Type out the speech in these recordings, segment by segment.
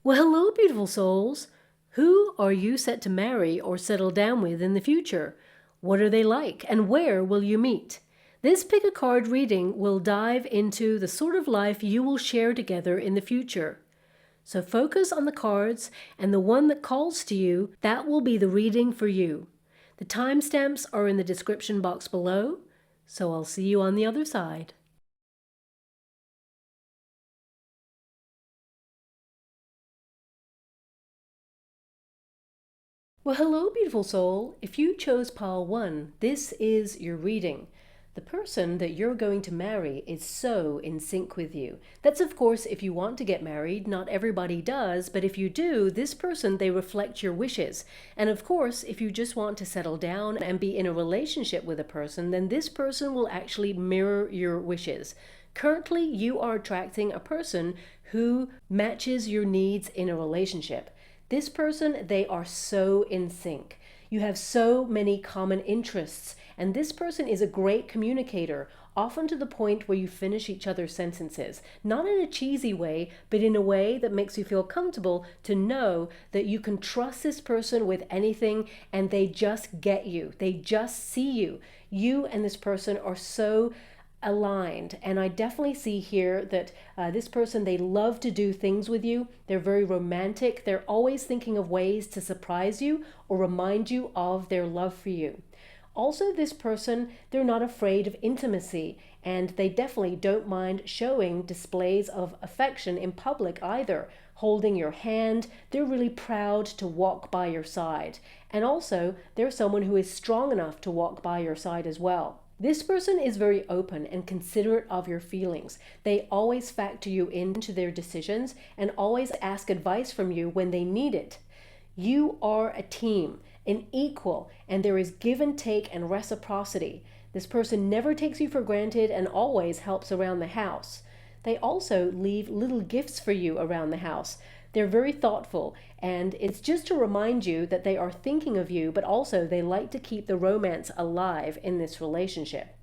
Well, hello, beautiful souls. Who are you set to marry or settle down with in the future? What are they like, and where will you meet? This pick a card reading will dive into the sort of life you will share together in the future. So focus on the cards, and the one that calls to you, that will be the reading for you. The timestamps are in the description box below, so I'll see you on the other side. Well, hello, beautiful soul. If you chose pile 1, this is your reading. The person that you're going to marry is so in sync with you. That's of course if you want to get married. Not everybody does, but if you do, this person, they reflect your wishes. And of course, if you just want to settle down and be in a relationship with a person, then this person will actually mirror your wishes. Currently, you are attracting a person who matches your needs in a relationship. This person, they are so in sync. You have so many common interests, and this person is a great communicator, often to the point where you finish each other's sentences. Not in a cheesy way, but in a way that makes you feel comfortable to know that you can trust this person with anything, and they just get you. They just see you. You and this person are so aligned, and I definitely see here that this person, they love to do things with you. They're very romantic. They're always thinking of ways to surprise you or remind you of their love for you. Also, this person, they're not afraid of intimacy, and they definitely don't mind showing displays of affection in public either. Holding your hand, they're really proud to walk by your side. And also, they're someone who is strong enough to walk by your side as well. This person is very open and considerate of your feelings. They always factor you into their decisions and always ask advice from you when they need it. You are a team, an equal, and there is give and take and reciprocity. This person never takes you for granted and always helps around the house. They also leave little gifts for you around the house. They're very thoughtful, and it's just to remind you that they are thinking of you, but also they like to keep the romance alive in this relationship.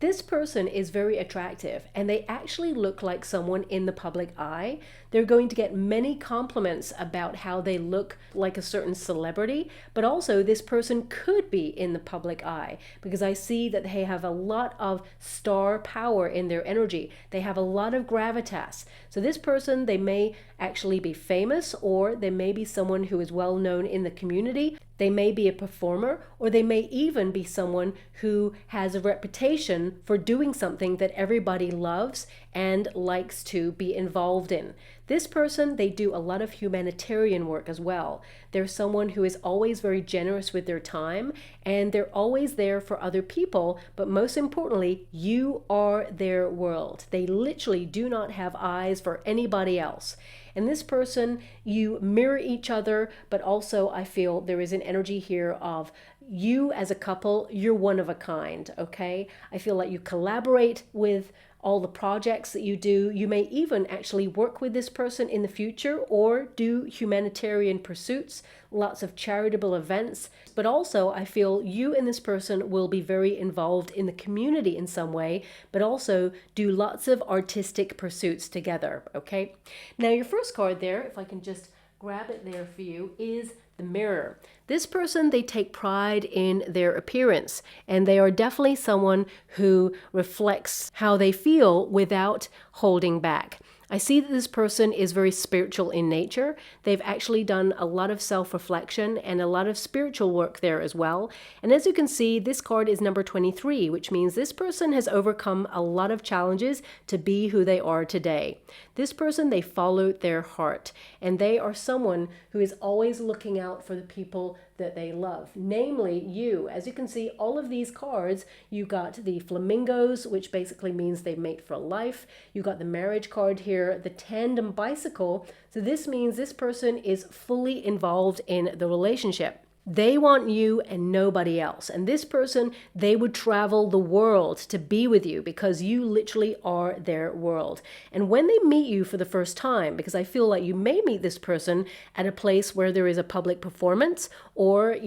This person is very attractive, and they actually look like someone in the public eye. They're going to get many compliments about how they look like a certain celebrity, but also this person could be in the public eye because I see that they have a lot of star power in their energy. They have a lot of gravitas. So this person, they may actually be famous, or they may be someone who is well known in the community. They may be a performer, or they may even be someone who has a reputation for doing something that everybody loves and likes to be involved in. This person, they do a lot of humanitarian work as well. They're someone who is always very generous with their time, and they're always there for other people, but most importantly, you are their world. They literally do not have eyes for anybody else. And this person, you mirror each other, but also I feel there is an energy here of you as a couple, you're one of a kind, okay? I feel like you collaborate with all the projects that you do. You may even actually work with this person in the future or do humanitarian pursuits, lots of charitable events. But also I feel you and this person will be very involved in the community in some way, but also do lots of artistic pursuits together, okay? Now your first card there, if I can just grab it there for you, is the Mirror. This person, they take pride in their appearance, and they are definitely someone who reflects how they feel without holding back. I see that this person is very spiritual in nature. They've actually done a lot of self-reflection and a lot of spiritual work there as well. And as you can see, this card is number 23, which means this person has overcome a lot of challenges to be who they are today. This person, they followed their heart, and they are someone who is always looking out for the people that they love, namely you. As you can see, all of these cards, you got the flamingos, which basically means they mate for life. You got the marriage card here, the tandem bicycle. So this means this person is fully involved in the relationship. They want you and nobody else. And this person, they would travel the world to be with you because you literally are their world. And when they meet you for the first time, because I feel like you may meet this person at a place where there is a public performance or,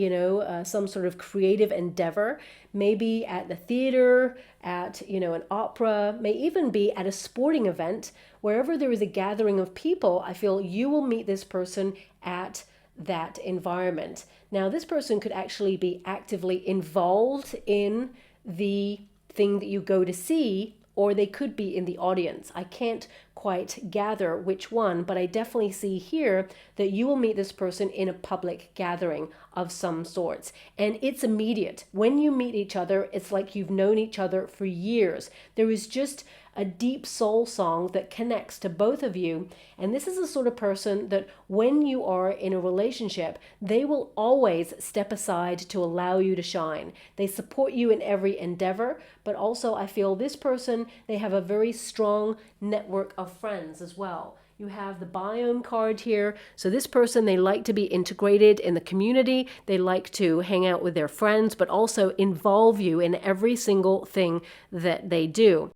some sort of creative endeavor, maybe at the theater, at, an opera, may even be at a sporting event, wherever there is a gathering of people, I feel you will meet this person at that environment. Now, this person could actually be actively involved in the thing that you go to see, or they could be in the audience. I can't quite gather which one, but I definitely see here that you will meet this person in a public gathering of some sorts. And it's immediate. When you meet each other, it's like you've known each other for years. There is just a deep soul song that connects to both of you. And this is the sort of person that when you are in a relationship, they will always step aside to allow you to shine. They support you in every endeavor, but also I feel this person, they have a very strong network of friends as well. You have the biome card here. So this person, they like to be integrated in the community. They like to hang out with their friends, but also involve you in every single thing that they do.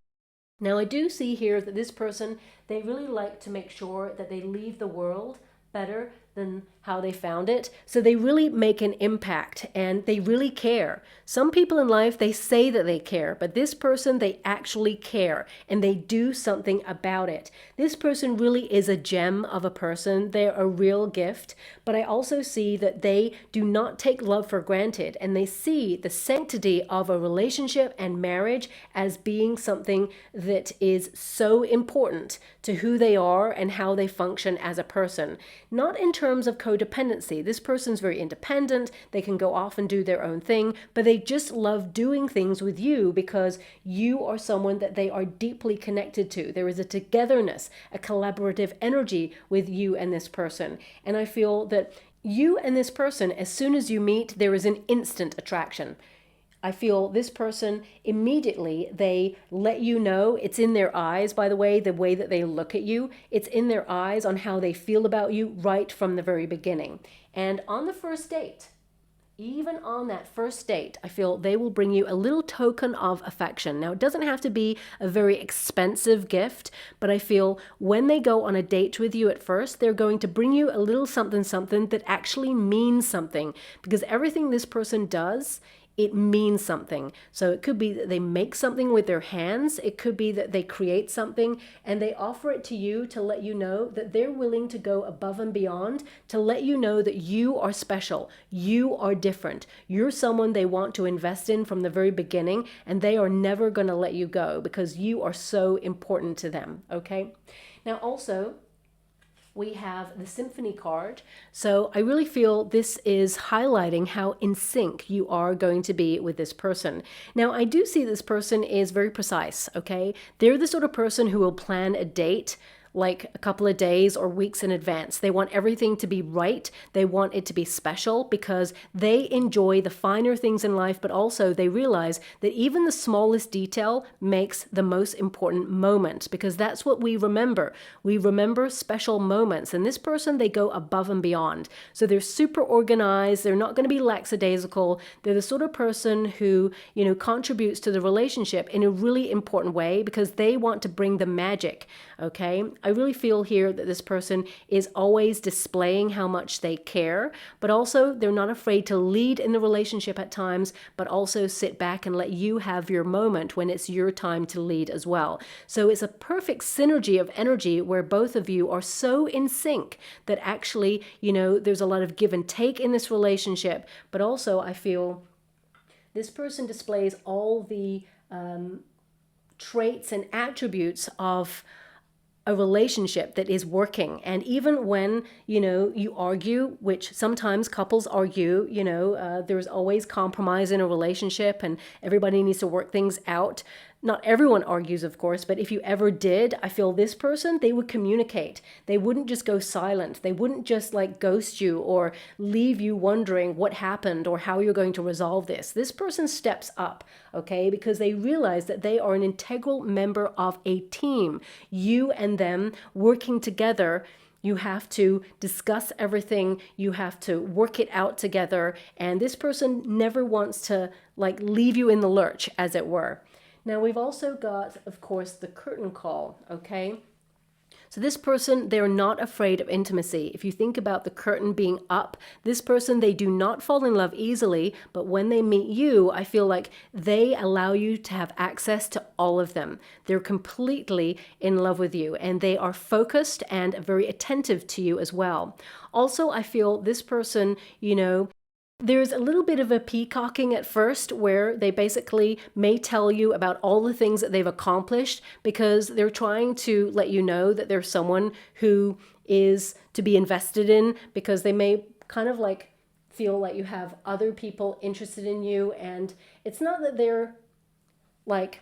Now, I do see here that this person, they really like to make sure that they leave the world better than how they found it. So they really make an impact and they really care. Some people in life, they say that they care, but this person, they actually care and they do something about it. This person really is a gem of a person. They're a real gift, but I also see that they do not take love for granted and they see the sanctity of a relationship and marriage as being something that is so important to who they are and how they function as a person. Not in terms of codependency. This person's very independent. They can go off and do their own thing, but they just love doing things with you because you are someone that they are deeply connected to. There is a togetherness, a collaborative energy with you and this person. And I feel that you and this person, as soon as you meet, there is an instant attraction. I feel this person immediately, they let you know, it's in their eyes, by the way that they look at you, it's in their eyes on how they feel about you right from the very beginning. And on the first date, even on that first date, I feel they will bring you a little token of affection. Now, it doesn't have to be a very expensive gift, but I feel when they go on a date with you at first, they're going to bring you a little something that actually means something, because everything this person does, it means something. So it could be that they make something with their hands. It could be that they create something and they offer it to you to let you know that they're willing to go above and beyond, to let you know that you are special. You are different. You're someone they want to invest in from the very beginning, and they are never going to let you go because you are so important to them. Okay. Now also, we have the Symphony card. So I really feel this is highlighting how in sync you are going to be with this person. Now, I do see this person is very precise, okay? They're the sort of person who will plan a date like a couple of days or weeks in advance. They want everything to be right. They want it to be special because they enjoy the finer things in life, but also they realize that even the smallest detail makes the most important moment, because that's what we remember. We remember special moments, and this person, they go above and beyond. So they're super organized. They're not going to be lackadaisical. They're the sort of person who, contributes to the relationship in a really important way because they want to bring the magic, okay? I really feel here that this person is always displaying how much they care, but also they're not afraid to lead in the relationship at times, but also sit back and let you have your moment when it's your time to lead as well. So it's a perfect synergy of energy where both of you are so in sync that actually, there's a lot of give and take in this relationship, but also I feel this person displays all the traits and attributes of a relationship that is working. And even when, you argue, which sometimes couples argue, there's always compromise in a relationship and everybody needs to work things out. Not everyone argues, of course, but if you ever did, I feel this person, they would communicate. They wouldn't just go silent. They wouldn't just ghost you or leave you wondering what happened or how you're going to resolve this. This person steps up, okay, because they realize that they are an integral member of a team. You and them working together You have to discuss everything. You have to work it out together. And this person never wants to like leave you in the lurch, as it were. Now we've also got, of course, the curtain call, okay? So this person, they're not afraid of intimacy. If you think about the curtain being up, this person, they do not fall in love easily, but when they meet you, I feel like they allow you to have access to all of them. They're completely in love with you, and they are focused and very attentive to you as well. Also, I feel this person, you know, there's a little bit of a peacocking at first where they basically may tell you about all the things that they've accomplished because they're trying to let you know that there's someone who is to be invested in, because they may kind of like feel like you have other people interested in you. And it's not that they're like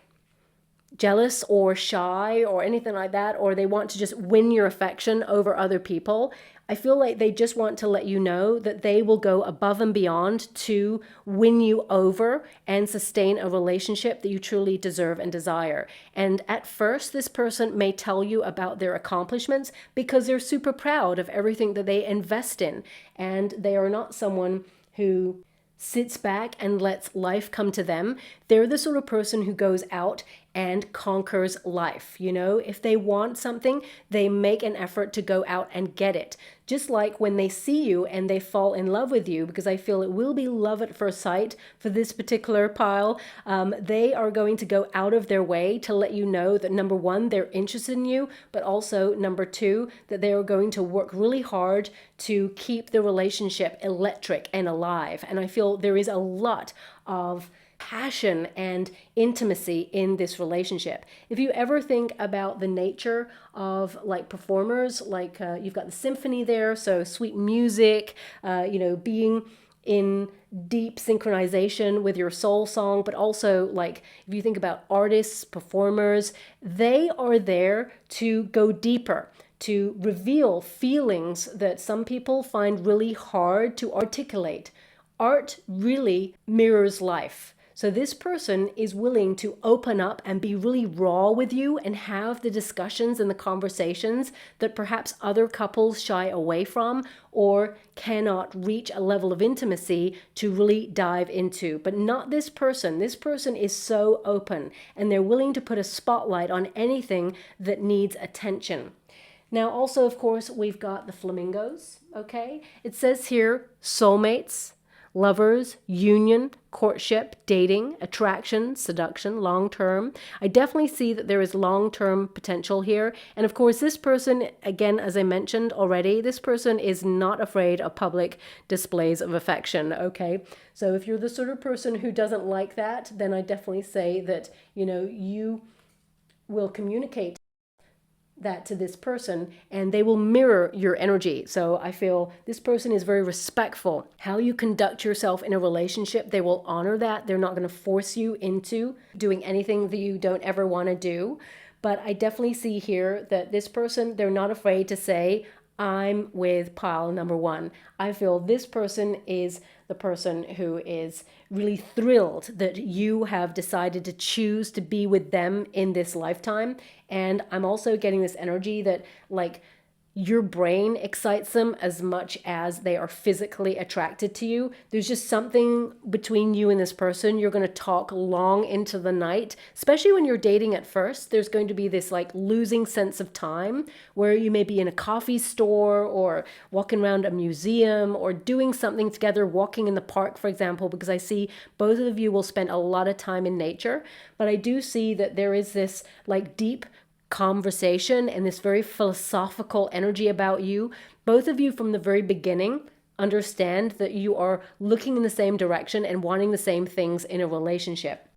jealous or shy or anything like that, or they want to just win your affection over other people. I feel like they just want to let you know that they will go above and beyond to win you over and sustain a relationship that you truly deserve and desire. And at first, this person may tell you about their accomplishments because they're super proud of everything that they invest in. And they are not someone who sits back and lets life come to them. They're the sort of person who goes out and conquers life. You know, if they want something, they make an effort to go out and get it. Just like when they see you and they fall in love with you, because I feel it will be love at first sight for this particular pile. They are going to go out of their way to let you know that number one, they're interested in you, but also number two, that they are going to work really hard to keep the relationship electric and alive. And I feel there is a lot of passion and intimacy in this relationship. If you ever think about the nature of like performers, like you've got the symphony there, so sweet music, you know, being in deep synchronization with your soul song, but also like if you think about artists, performers, they are there to go deeper, to reveal feelings that some people find really hard to articulate. Art really mirrors life. So this person is willing to open up and be really raw with you and have the discussions and the conversations that perhaps other couples shy away from or cannot reach a level of intimacy to really dive into. But not this person. This person is so open and they're willing to put a spotlight on anything that needs attention. Now also, of course, we've got the flamingos, okay? It says here, soulmates, lovers, union, courtship, dating, attraction, seduction, long-term. I definitely see that there is long-term potential here. And of course, this person, again, as I mentioned already, this person is not afraid of public displays of affection, okay? So if you're the sort of person who doesn't like that, then I definitely say that, you know, you will communicate that to this person and they will mirror your energy. So I feel this person is very respectful. How you conduct yourself in a relationship, they will honor that. They're not going to force you into doing anything that you don't ever want to do. But I definitely see here that this person, they're not afraid to say, I'm with pile number one. I feel this person is the person who is really thrilled that you have decided to choose to be with them in this lifetime. And I'm also getting this energy that like your brain excites them as much as they are physically attracted to you. There's just something between you and this person. You're going to talk long into the night, especially when you're dating at first. There's going to be this like losing sense of time where you may be in a coffee store or walking around a museum or doing something together, walking in the park, for example, because I see both of you will spend a lot of time in nature. But I do see that there is this like deep conversation and this very philosophical energy about you. Both of you from the very beginning understand that you are looking in the same direction and wanting the same things in a relationship.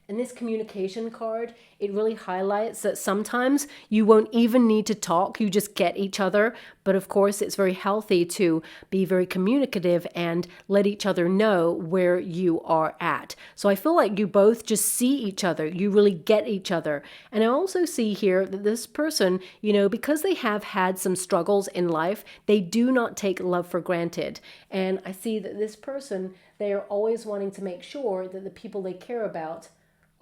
And this communication card, it really highlights that sometimes you won't even need to talk, you just get each other. But of course, it's very healthy to be very communicative and let each other know where you are at. So I feel like you both just see each other, you really get each other. And I also see here that this person, you know, because they have had some struggles in life, they do not take love for granted. And I see that this person, they are always wanting to make sure that the people they care about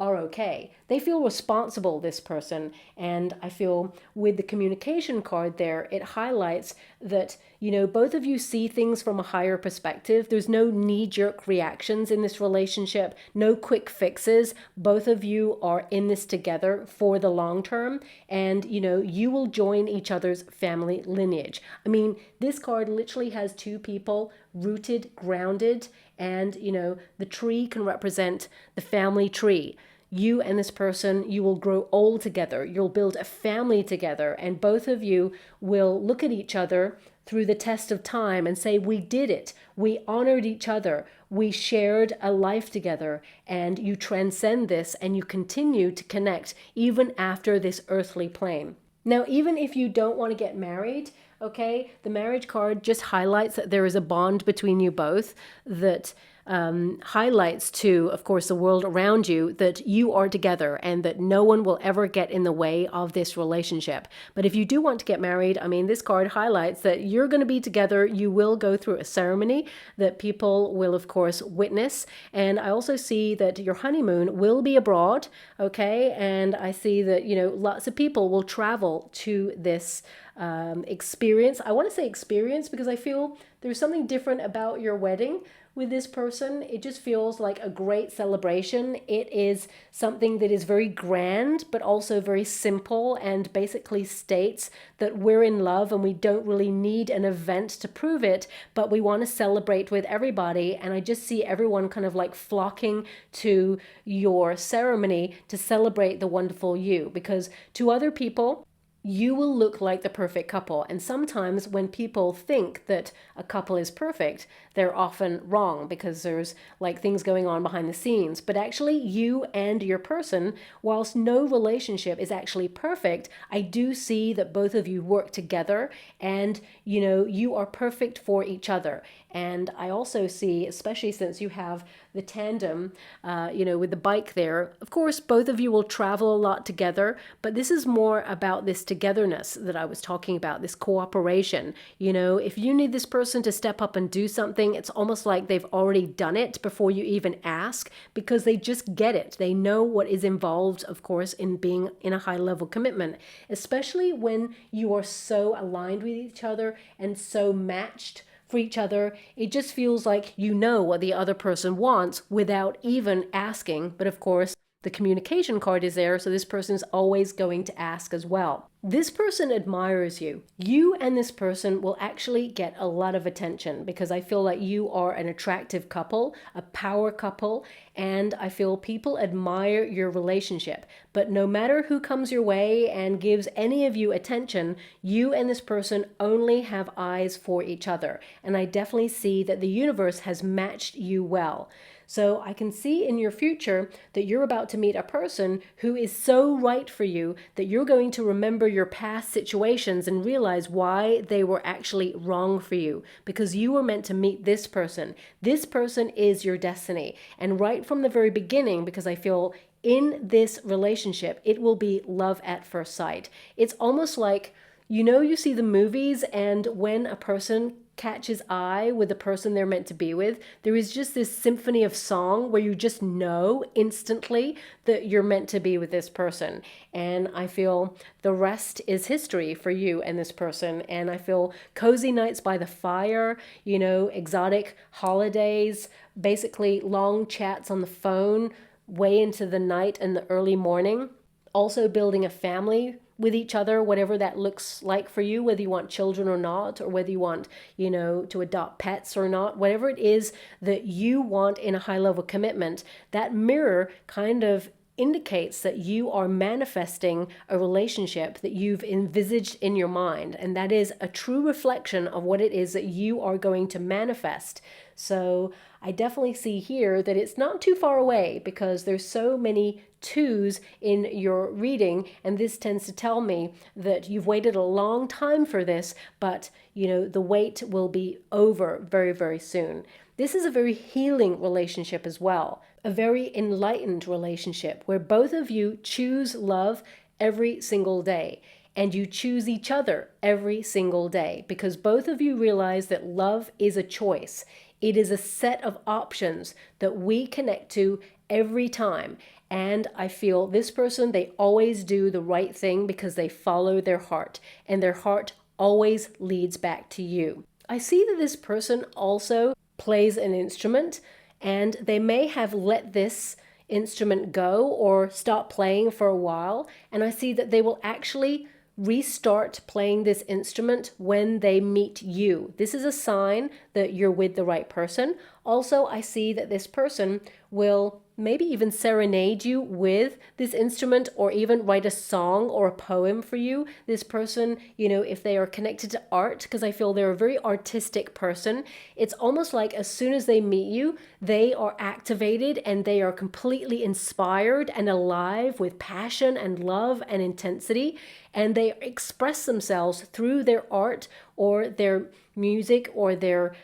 are okay. They feel responsible, this person. And I feel with the communication card there, it highlights that, you know, both of you see things from a higher perspective. There's no knee-jerk reactions in this relationship, no quick fixes. Both of you are in this together for the long term. And, you know, you will join each other's family lineage. I mean, this card literally has two people rooted, grounded, and, you know, the tree can represent the family tree. You and this person, you will grow old together. You'll build a family together, and both of you will look at each other through the test of time and say, we did it. We honored each other. We shared a life together, and you transcend this and you continue to connect even after this earthly plane. Now, even if you don't want to get married, okay, the marriage card just highlights that there is a bond between you both that highlights to, of course, the world around you that you are together and that no one will ever get in the way of this relationship. But if you do want to get married, I mean, this card highlights that you're going to be together. You will go through a ceremony that people will, of course, witness. And I also see that your honeymoon will be abroad, okay? And I see that, you know, lots of people will travel to this experience. I want to say experience because I feel there's something different about your wedding with this person. It just feels like a great celebration. It is something that is very grand, but also very simple, and basically states that we're in love and we don't really need an event to prove it, but we want to celebrate with everybody. And I just see everyone kind of like flocking to your ceremony to celebrate the wonderful you, because to other people, you will look like the perfect couple. And sometimes when people think that a couple is perfect, they're often wrong because there's like things going on behind the scenes. But actually you and your person, whilst no relationship is actually perfect, I do see that both of you work together and, you know, you are perfect for each other. And I also see, especially since you have the tandem, you know, with the bike there, of course, both of you will travel a lot together, but this is more about this togetherness that I was talking about, this cooperation. You know, if you need this person to step up and do something, it's almost like they've already done it before you even ask, because they just get it. They know what is involved, of course, in being in a high level commitment, especially when you are so aligned with each other and so matched for each other. It just feels like you know what the other person wants without even asking. But of course, the communication card is there, so this person is always going to ask as well. This person admires you. You and this person will actually get a lot of attention because I feel like you are an attractive couple, a power couple, and I feel people admire your relationship. But no matter who comes your way and gives any of you attention, you and this person only have eyes for each other. And I definitely see that the universe has matched you well. So I can see in your future that you're about to meet a person who is so right for you that you're going to remember your past situations and realize why they were actually wrong for you, because you were meant to meet this person. This person is your destiny. And right from the very beginning, because I feel in this relationship, it will be love at first sight. It's almost like, you know, you see the movies and when a person catches eye with the person they're meant to be with, there is just this symphony of song where you just know instantly that you're meant to be with this person. And I feel the rest is history for you and this person. And I feel cozy nights by the fire, you know, exotic holidays, basically long chats on the phone way into the night and the early morning. Also building a family with each other, whatever that looks like for you, whether you want children or not, or whether you want, you know, to adopt pets or not, whatever it is that you want in a high level commitment, that mirror kind of indicates that you are manifesting a relationship that you've envisaged in your mind. And that is a true reflection of what it is that you are going to manifest. So I definitely see here that it's not too far away because there's so many twos in your reading, and this tends to tell me that you've waited a long time for this, but you know, the wait will be over very, very soon. This is a very healing relationship as well, a very enlightened relationship where both of you choose love every single day. And you choose each other every single day because both of you realize that love is a choice. It is a set of options that we connect to every time. And I feel this person, they always do the right thing because they follow their heart, and their heart always leads back to you. I see that this person also plays an instrument, and they may have let this instrument go or stop playing for a while. And I see that they will actually restart playing this instrument when they meet you. This is a sign that you're with the right person. Also, I see that this person will maybe even serenade you with this instrument, or even write a song or a poem for you. This person, if they are connected to art, because I feel they're a very artistic person, it's almost like as soon as they meet you, they are activated and they are completely inspired and alive with passion and love and intensity. And they express themselves through their art or their music or their,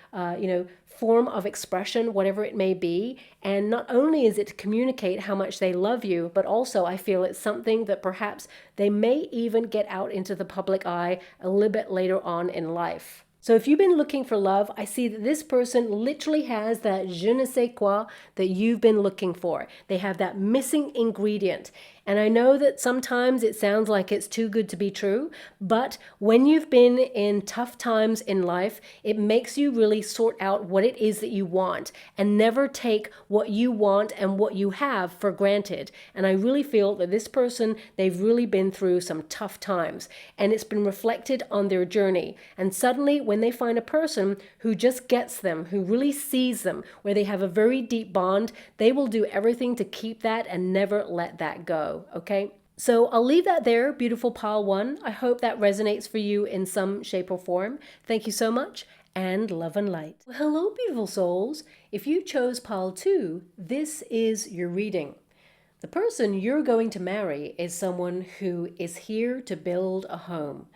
form of expression, whatever it may be. And not only is it to communicate how much they love you, but also I feel it's something that perhaps they may even get out into the public eye a little bit later on in life. So if you've been looking for love, I see that this person literally has that je ne sais quoi that you've been looking for. They have that missing ingredient. And I know that sometimes it sounds like it's too good to be true, but when you've been in tough times in life, it makes you really sort out what it is that you want and never take what you want and what you have for granted. And I really feel that this person, they've really been through some tough times, and it's been reflected on their journey. And suddenly when they find a person who just gets them, who really sees them, where they have a very deep bond, they will do everything to keep that and never let that go. Okay, so I'll leave that there, beautiful pile one. I hope that resonates for you in some shape or form. Thank you so much, and love and light. Well, hello, beautiful souls. If you chose pile two, this is your reading. The person you're going to marry is someone who is here to build a home.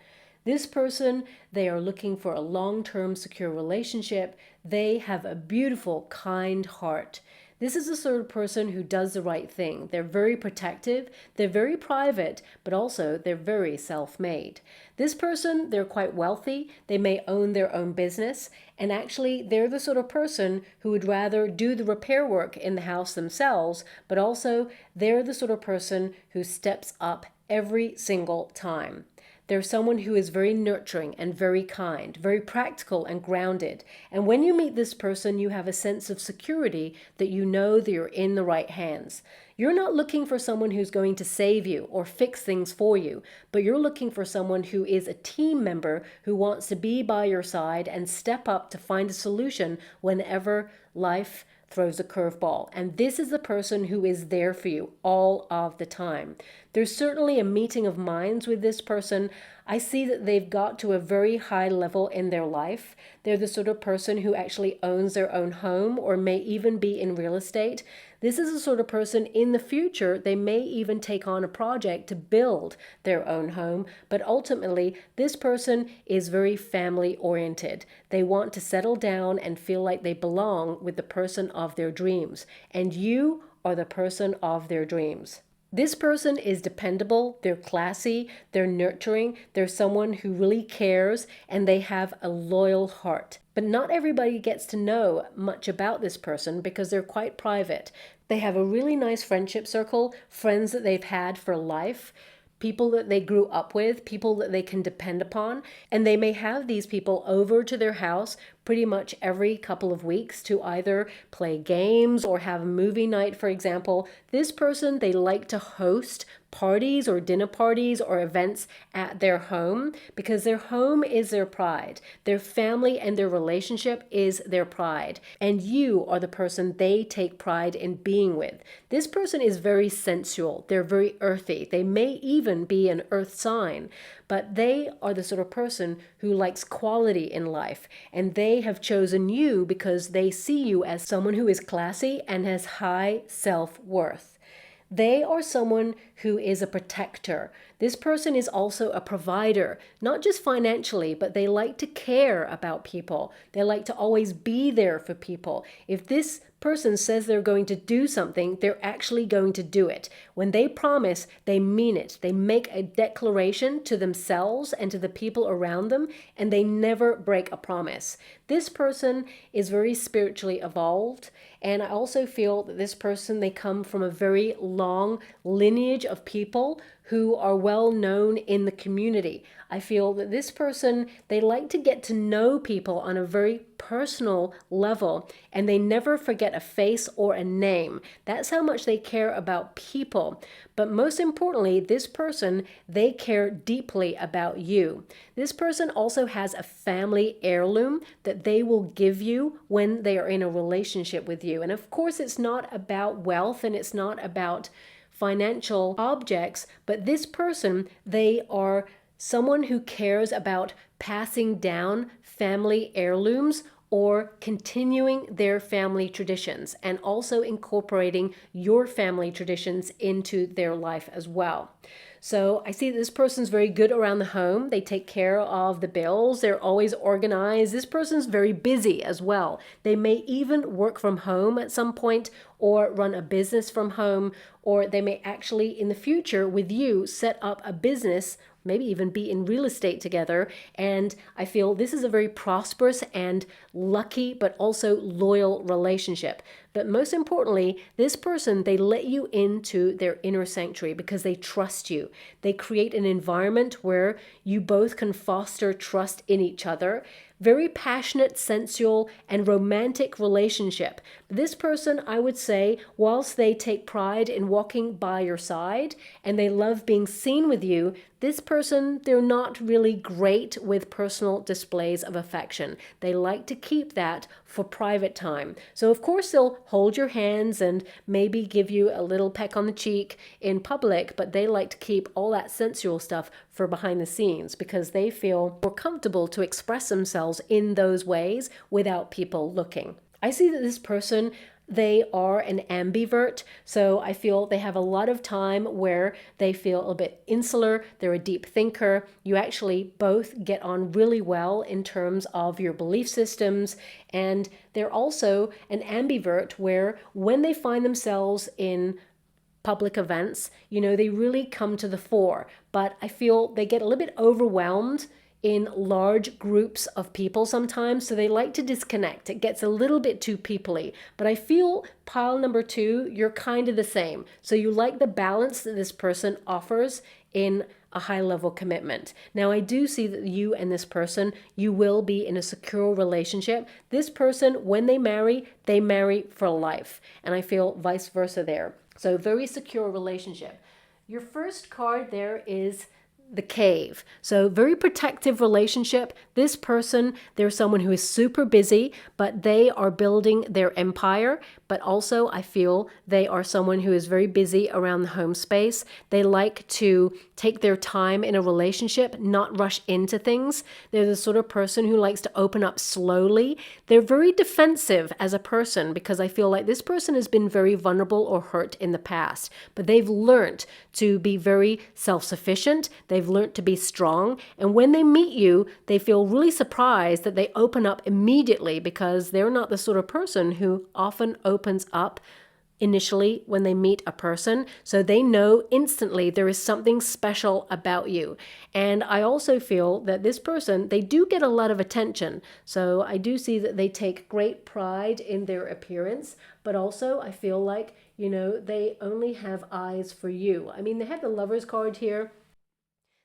This person, they are looking for a long-term secure relationship. They have a beautiful, kind heart. This is the sort of person who does the right thing. They're very protective, they're very private, but also they're very self-made. This person, they're quite wealthy, they may own their own business, and actually they're the sort of person who would rather do the repair work in the house themselves, but also they're the sort of person who steps up every single time. They're someone who is very nurturing and very kind, very practical and grounded. And when you meet this person, you have a sense of security that you know that you're in the right hands. You're not looking for someone who's going to save you or fix things for you, but you're looking for someone who is a team member who wants to be by your side and step up to find a solution whenever life throws a curveball. And this is the person who is there for you all of the time. There's certainly a meeting of minds with this person. I see that they've got to a very high level in their life. They're the sort of person who actually owns their own home or may even be in real estate. This is the sort of person in the future, they may even take on a project to build their own home, but ultimately this person is very family oriented. They want to settle down and feel like they belong with the person of their dreams, and you are the person of their dreams. This person is dependable, they're classy, they're nurturing, they're someone who really cares, and they have a loyal heart. But not everybody gets to know much about this person because they're quite private. They have a really nice friendship circle, friends that they've had for life, people that they grew up with, people that they can depend upon, and they may have these people over to their house pretty much every couple of weeks to either play games or have a movie night, for example. This person, they like to host parties or dinner parties or events at their home because their home is their pride. Their family and their relationship is their pride. And you are the person they take pride in being with. This person is very sensual. They're very earthy. They may even be an earth sign, but they are the sort of person who likes quality in life. And they have chosen you because they see you as someone who is classy and has high self-worth. They are someone who is a protector. This person is also a provider, not just financially, but they like to care about people. They like to always be there for people. If this person says they're going to do something, they're actually going to do it. When they promise, they mean it. They make a declaration to themselves and to the people around them, and they never break a promise. This person is very spiritually evolved, and I also feel that this person, they come from a very long lineage of people who are well known in the community. I feel that this person, they like to get to know people on a very personal level, and they never forget a face or a name. That's how much they care about people. But most importantly, this person, they care deeply about you. This person also has a family heirloom that they will give you when they are in a relationship with you. And of course, it's not about wealth and it's not about financial objects, but this person, they are someone who cares about passing down family heirlooms or continuing their family traditions and also incorporating your family traditions into their life as well. So I see this person's very good around the home. They take care of the bills. They're always organized. This person's very busy as well. They may even work from home at some point or run a business from home, or they may actually in the future with you set up a business, maybe even be in real estate together. And I feel this is a very prosperous and lucky, but also loyal relationship. But most importantly, this person, they let you into their inner sanctuary because they trust you. They create an environment where you both can foster trust in each other. Very passionate, sensual, and romantic relationship. This person, I would say, whilst they take pride in walking by your side and they love being seen with you, this person, they're not really great with personal displays of affection. They like to keep that for private time. So of course they'll hold your hands and maybe give you a little peck on the cheek in public, but they like to keep all that sensual stuff for behind the scenes because they feel more comfortable to express themselves in those ways without people looking. I see that this person, they are an ambivert, so I feel they have a lot of time where they feel a bit insular, they're a deep thinker. You actually both get on really well in terms of your belief systems, and they're also an ambivert where when they find themselves in public events, they really come to the fore, but I feel they get a little bit overwhelmed in large groups of people sometimes, so they like to disconnect. It gets a little bit too peoply, but I feel pile number 2, you're kind of the same. So you like the balance that this person offers in a high level commitment. Now I do see that you and this person, you will be in a secure relationship. This person, when they marry for life. And I feel vice versa there. So very secure relationship. Your first card there is the Cave. So very protective relationship. This person, they're someone who is super busy, but they are building their empire. But also I feel they are someone who is very busy around the home space. They like to take their time in a relationship, not rush into things. They're the sort of person who likes to open up slowly. They're very defensive as a person because I feel like this person has been very vulnerable or hurt in the past, but they've learned to be very self-sufficient. They've learned to be strong. And when they meet you, they feel really surprised that they open up immediately because they're not the sort of person who often opens up initially when they meet a person. So they know instantly there is something special about you. And I also feel that this person, they do get a lot of attention. So I do see that they take great pride in their appearance, but also I feel like, they only have eyes for you. I mean, they have the Lovers card here.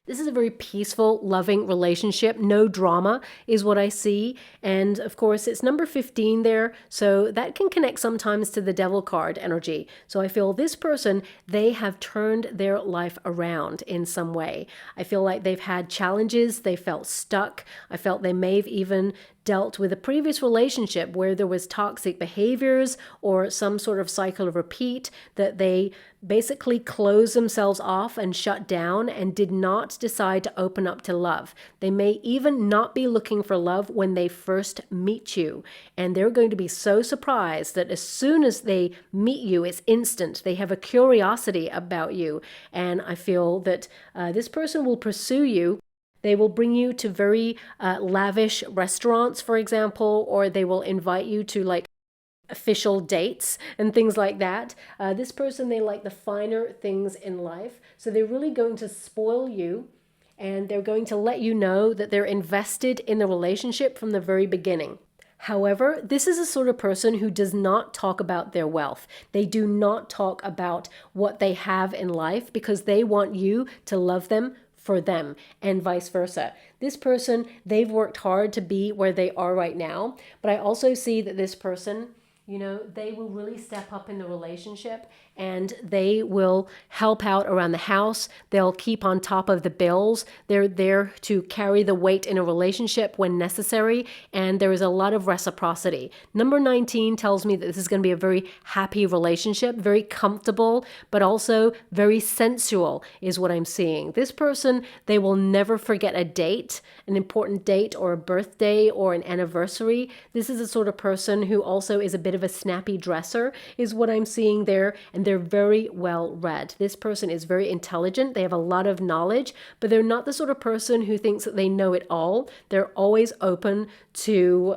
This is a very peaceful, loving relationship. No drama is what I see. And of course, it's number 15 there. So that can connect sometimes to the Devil card energy. So I feel this person, they have turned their life around in some way. I feel like they've had challenges. They felt stuck. I felt they may have even dealt with a previous relationship where there was toxic behaviors or some sort of cycle of repeat, that they basically closed themselves off and shut down and did not decide to open up to love. They may even not be looking for love when they first meet you, and they're going to be so surprised that as soon as they meet you, it's instant. They have a curiosity about you, and I feel that this person will pursue you. They will bring you to very lavish restaurants, for example, or they will invite you to official dates and things like that. This person, they like the finer things in life. So they're really going to spoil you, and they're going to let you know that they're invested in the relationship from the very beginning. However, this is a sort of person who does not talk about their wealth. They do not talk about what they have in life because they want you to love them for them, and vice versa. This person, they've worked hard to be where they are right now, but I also see that this person, you know, they will really step up in the relationship, and they will help out around the house. They'll keep on top of the bills. They're there to carry the weight in a relationship when necessary, and there is a lot of reciprocity. Number 19 tells me that this is going to be a very happy relationship, very comfortable, but also very sensual is what I'm seeing. This person, they will never forget a date, an important date or a birthday or an anniversary. This is a sort of person who also is a bit of a snappy dresser is what I'm seeing there, and they're very well read. This person is very intelligent. They have a lot of knowledge, but they're not the sort of person who thinks that they know it all. They're always open to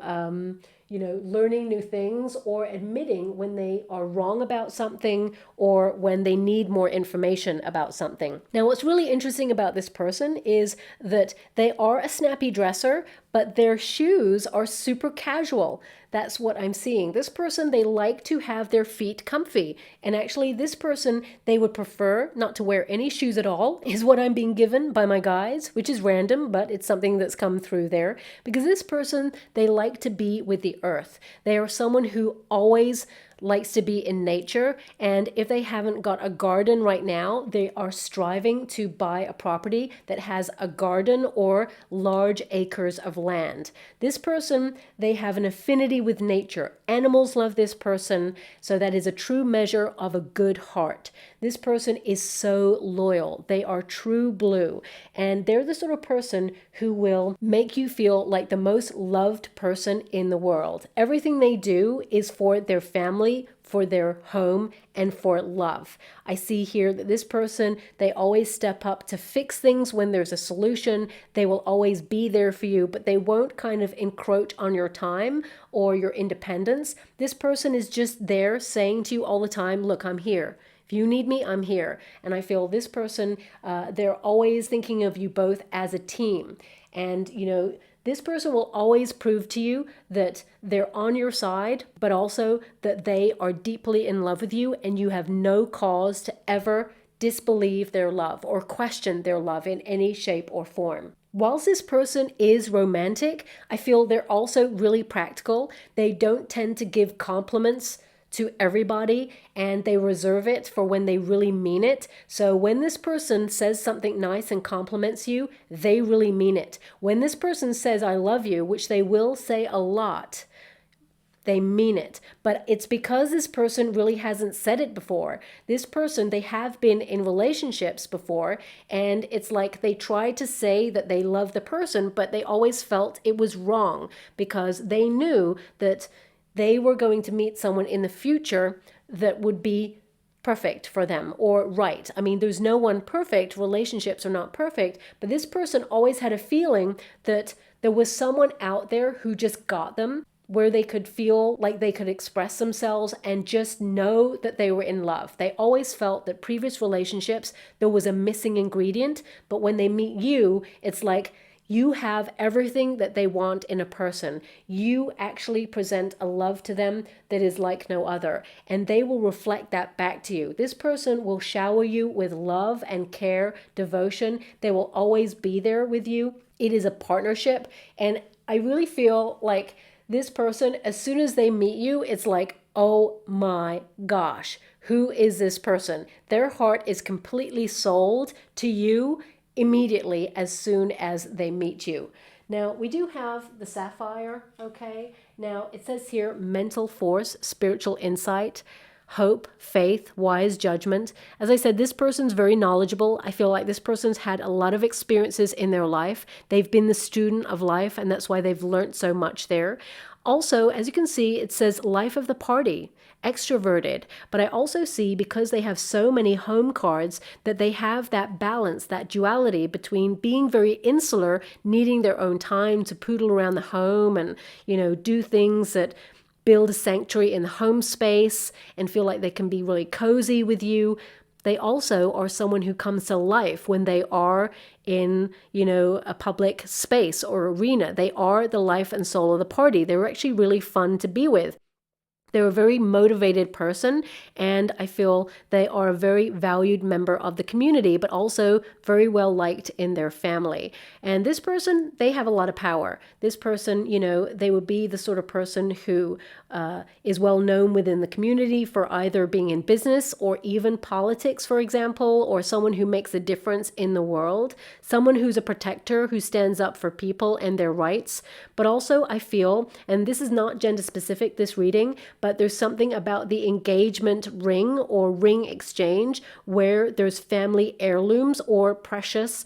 learning new things or admitting when they are wrong about something or when they need more information about something. Now, what's really interesting about this person is that they are a snappy dresser, but their shoes are super casual. That's what I'm seeing. This person, they like to have their feet comfy. And actually, this person, they would prefer not to wear any shoes at all, is what I'm being given by my guides, which is random, but it's something that's come through there. Because this person, they like to be with the earth. They are someone who always likes to be in nature, and if they haven't got a garden right now, they are striving to buy a property that has a garden or large acres of land. This person, they have an affinity with nature. Animals love this person, so that is a true measure of a good heart. This person is so loyal. They are true blue, and they're the sort of person who will make you feel like the most loved person in the world. Everything they do is for their family, for their home, and for love. I see here that this person, they always step up to fix things when there's a solution. They will always be there for you, but they won't kind of encroach on your time or your independence. This person is just there saying to you all the time, look, I'm here. If you need me, I'm here. And I feel this person, they're always thinking of you both as a team. And, this person will always prove to you that they're on your side, but also that they are deeply in love with you, and you have no cause to ever disbelieve their love or question their love in any shape or form. Whilst this person is romantic, I feel they're also really practical. They don't tend to give compliments to everybody, and they reserve it for when they really mean it. So when this person says something nice and compliments you, they really mean it. When this person says I love you, which they will say a lot, they mean it. But it's because this person really hasn't said it before. This person, they have been in relationships before, and it's like they tried to say that they love the person, but they always felt it was wrong because they knew that they were going to meet someone in the future that would be perfect for them or right. I mean, there's no one perfect. Relationships are not perfect. But this person always had a feeling that there was someone out there who just got them, where they could feel like they could express themselves and just know that they were in love. They always felt that previous relationships, there was a missing ingredient. But when they meet you, it's like, you have everything that they want in a person. You actually present a love to them that is like no other, and they will reflect that back to you. This person will shower you with love and care, devotion. They will always be there with you. It is a partnership, and I really feel like this person, as soon as they meet you, it's like, oh my gosh, who is this person? Their heart is completely sold to you immediately as soon as they meet you. Now, we do have the sapphire, okay? Now, it says here, mental force, spiritual insight, hope, faith, wise judgment. As I said, this person's very knowledgeable. I feel like this person's had a lot of experiences in their life. They've been the student of life, and that's why they've learned so much there. Also, as you can see, it says life of the party, extroverted. But I also see, because they have so many home cards, that they have that balance, that duality between being very insular, needing their own time to poodle around the home and, do things that build a sanctuary in the home space and feel like they can be really cozy with you. They also are someone who comes to life when they are in, a public space or arena. They are the life and soul of the party. They're actually really fun to be with. They're a very motivated person, and I feel they are a very valued member of the community, but also very well liked in their family. And this person, they have a lot of power. This person, they would be the sort of person who is well known within the community for either being in business or even politics, for example, or someone who makes a difference in the world, someone who's a protector, who stands up for people and their rights. But also I feel, and this is not gender specific, this reading, but there's something about the engagement ring or ring exchange where there's family heirlooms or precious,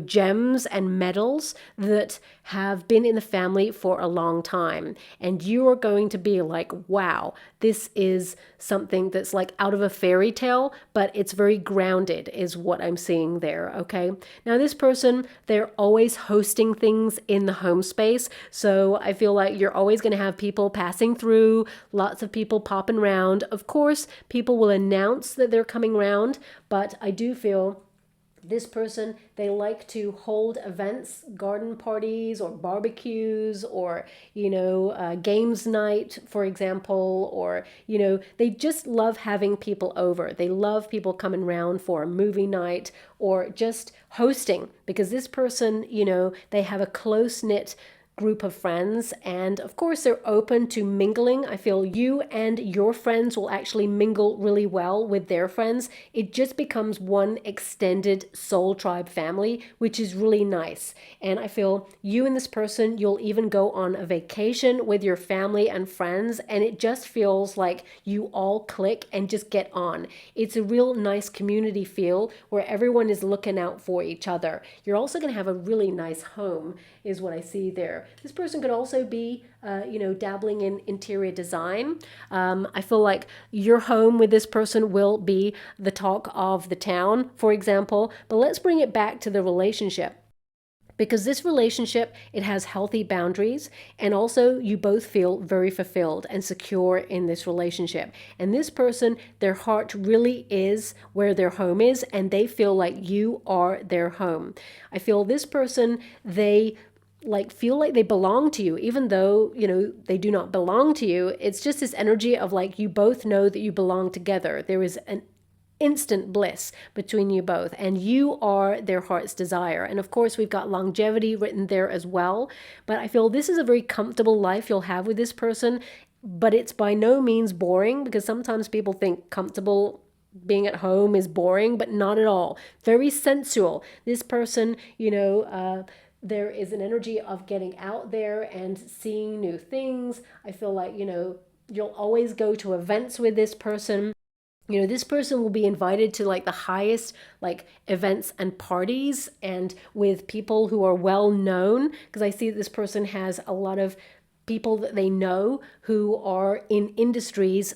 gems and metals that have been in the family for a long time. And you are going to be like, wow, this is something that's like out of a fairy tale, but it's very grounded is what I'm seeing there, okay? Now this person, they're always hosting things in the home space. So I feel like you're always going to have people passing through, lots of people popping around. Of course, people will announce that they're coming around, but I do feel this person, they like to hold events, garden parties or barbecues or, games night, for example, or, they just love having people over. They love people coming around for a movie night or just hosting, because this person, they have a close-knit group of friends, and of course they're open to mingling. I feel you and your friends will actually mingle really well with their friends. It just becomes one extended soul tribe family, which is really nice. And I feel you and this person, you'll even go on a vacation with your family and friends, and it just feels like you all click and just get on. It's a real nice community feel where everyone is looking out for each other. You're also going to have a really nice home is what I see there. This person could also be, dabbling in interior design. I feel like your home with this person will be the talk of the town, for example. But let's bring it back to the relationship. Because this relationship, it has healthy boundaries, and also you both feel very fulfilled and secure in this relationship. And this person, their heart really is where their home is, and they feel like you are their home. I feel this person, they feel like they belong to you, even though, they do not belong to you. It's just this energy of like, you both know that you belong together. There is an instant bliss between you both, and you are their heart's desire. And of course, we've got longevity written there as well. But I feel this is a very comfortable life you'll have with this person, but it's by no means boring, because sometimes people think comfortable being at home is boring, but not at all. Very sensual. This person, there is an energy of getting out there and seeing new things. I feel like, you'll always go to events with this person. This person will be invited to like the highest events and parties, and with people who are well known, because I see that this person has a lot of people that they know who are in industries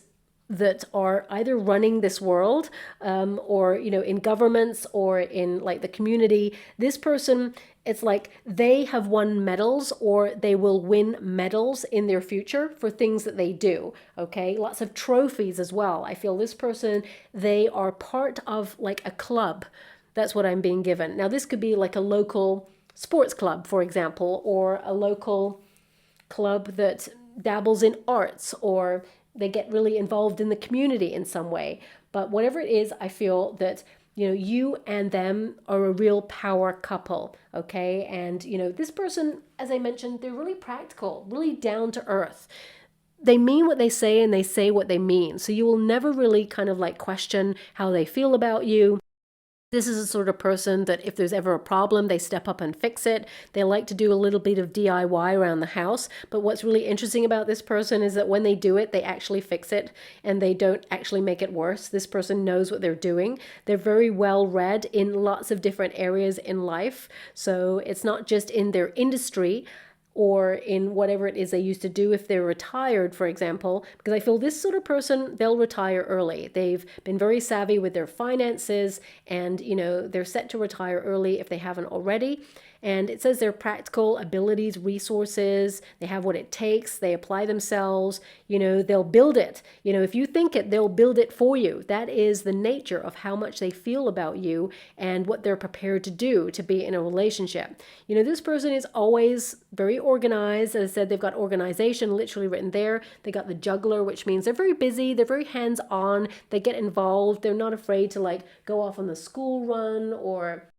that are either running this world or, in governments or in the community. This person, it's like they have won medals or they will win medals in their future for things that they do. Okay. Lots of trophies as well. I feel this person, they are part of a club. That's what I'm being given. Now, this could be like a local sports club, for example, or a local club that dabbles in arts, or they get really involved in the community in some way. But whatever it is, I feel that, you and them are a real power couple, okay? And, this person, as I mentioned, they're really practical, really down to earth. They mean what they say and they say what they mean. So you will never really kind of question how they feel about you. This is a sort of person that if there's ever a problem, they step up and fix it. They like to do a little bit of DIY around the house. But what's really interesting about this person is that when they do it, they actually fix it and they don't actually make it worse. This person knows what they're doing. They're very well read in lots of different areas in life. So it's not just in their industry or in whatever it is they used to do if they're retired, for example, because I feel this sort of person, they'll retire early. They've been very savvy with their finances and, they're set to retire early if they haven't already. And it says they're practical abilities, resources, they have what it takes, they apply themselves, they'll build it. If you think it, they'll build it for you. That is the nature of how much they feel about you and what they're prepared to do to be in a relationship. This person is always very organized. As I said, they've got organization literally written there. They got the juggler, which means they're very busy, they're very hands-on, they get involved, they're not afraid to go off on the school run or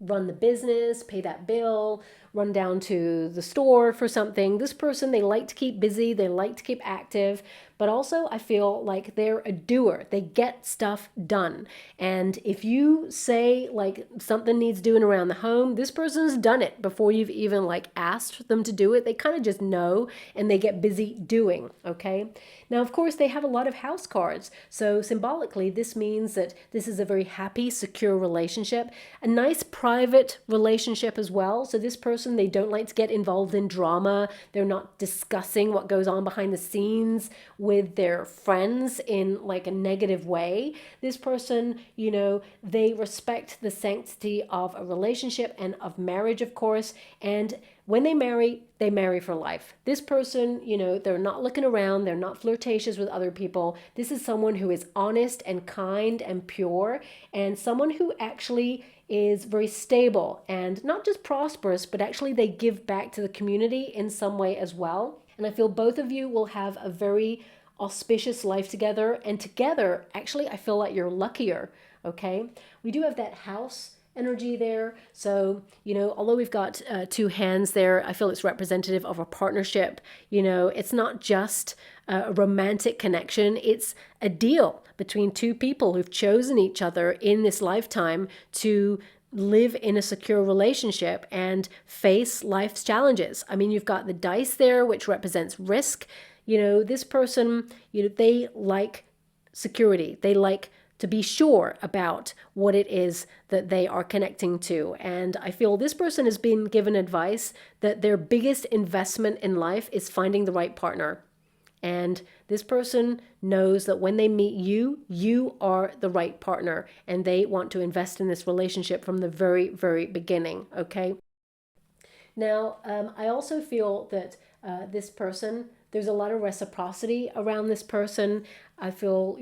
run the business, pay that bill, run down to the store for something. This person, they like to keep busy, they like to keep active, but also I feel like they're a doer. They get stuff done. And if you say something needs doing around the home, this person's done it before you've even asked them to do it. They kind of just know and they get busy doing, okay? Now, of course, they have a lot of house cards. So symbolically, this means that this is a very happy, secure relationship, a nice private relationship as well. So this person, they don't like to get involved in drama. They're not discussing what goes on behind the scenes with their friends in a negative way. This person, they respect the sanctity of a relationship and of marriage, of course, and when they marry for life. This person, they're not looking around, they're not flirtatious with other people. This is someone who is honest and kind and pure, and someone who actually is very stable and not just prosperous, but actually they give back to the community in some way as well. And I feel both of you will have a very auspicious life together, and together, actually, I feel like you're luckier, okay? We do have that house energy there. So, although we've got two hands there, I feel it's representative of a partnership. It's not just a romantic connection, it's a deal between two people who've chosen each other in this lifetime to live in a secure relationship and face life's challenges. I mean, you've got the dice there, which represents risk. This person, they like security. They like to be sure about what it is that they are connecting to. And I feel this person has been given advice that their biggest investment in life is finding the right partner. And this person knows that when they meet you, you are the right partner, and they want to invest in this relationship from the very, very beginning, okay? Now, I also feel that this person, there's a lot of reciprocity around this person. I feel,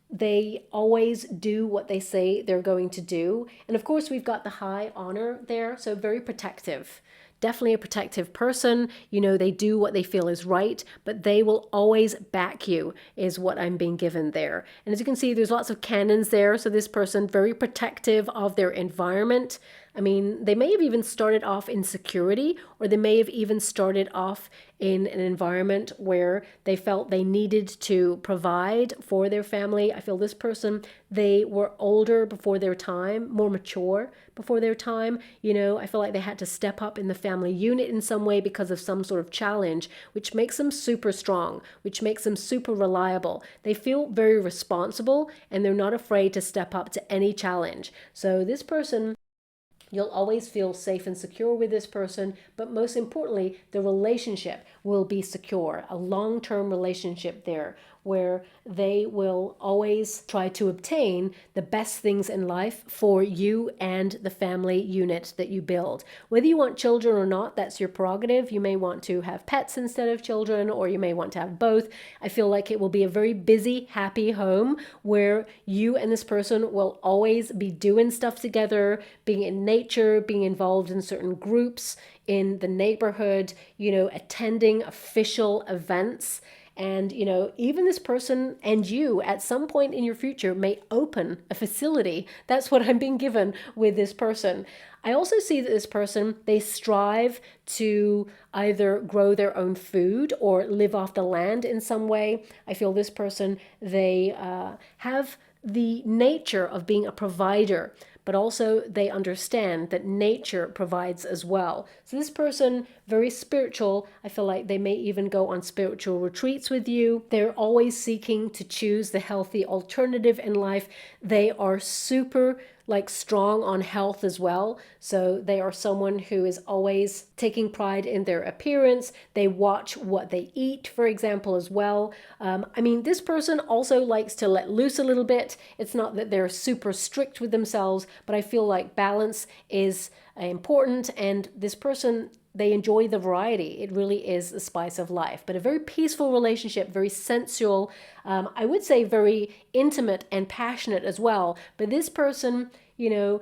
they always do what they say they're going to do. And of course, we've got the high honor there, so very protective. Definitely a protective person. They do what they feel is right, but they will always back you, is what I'm being given there. And as you can see, there's lots of cannons there. So this person, very protective of their environment. I mean, they may have even started off in security, or they may have even started off in an environment where they felt they needed to provide for their family. I feel this person, they were older before their time, more mature before their time. I feel like they had to step up in the family unit in some way because of some sort of challenge, which makes them super strong, which makes them super reliable. They feel very responsible, and they're not afraid to step up to any challenge. So this person, you'll always feel safe and secure with this person, but most importantly, the relationship will be secure, a long-term relationship there where they will always try to obtain the best things in life for you and the family unit that you build. Whether you want children or not, that's your prerogative. You may want to have pets instead of children, or you may want to have both. I feel like it will be a very busy, happy home where you and this person will always be doing stuff together, being in nature, being involved in certain groups in the neighborhood, attending official events. And, even this person and you at some point in your future may open a facility. That's what I'm being given with this person. I also see that this person, they strive to either grow their own food or live off the land in some way. I feel this person, they have the nature of being a provider, but also they understand that nature provides as well. So this person, very spiritual. I feel like they may even go on spiritual retreats with you. They're always seeking to choose the healthy alternative in life. They are super like strong on health as well. So they are someone who is always taking pride in their appearance. They watch what they eat, for example, as well. I mean, this person also likes to let loose a little bit. It's not that they're super strict with themselves, but I feel like balance is important, and this person, they enjoy the variety. It really is the spice of life, but a very peaceful relationship, very sensual, I would say very intimate and passionate as well. But this person, you know,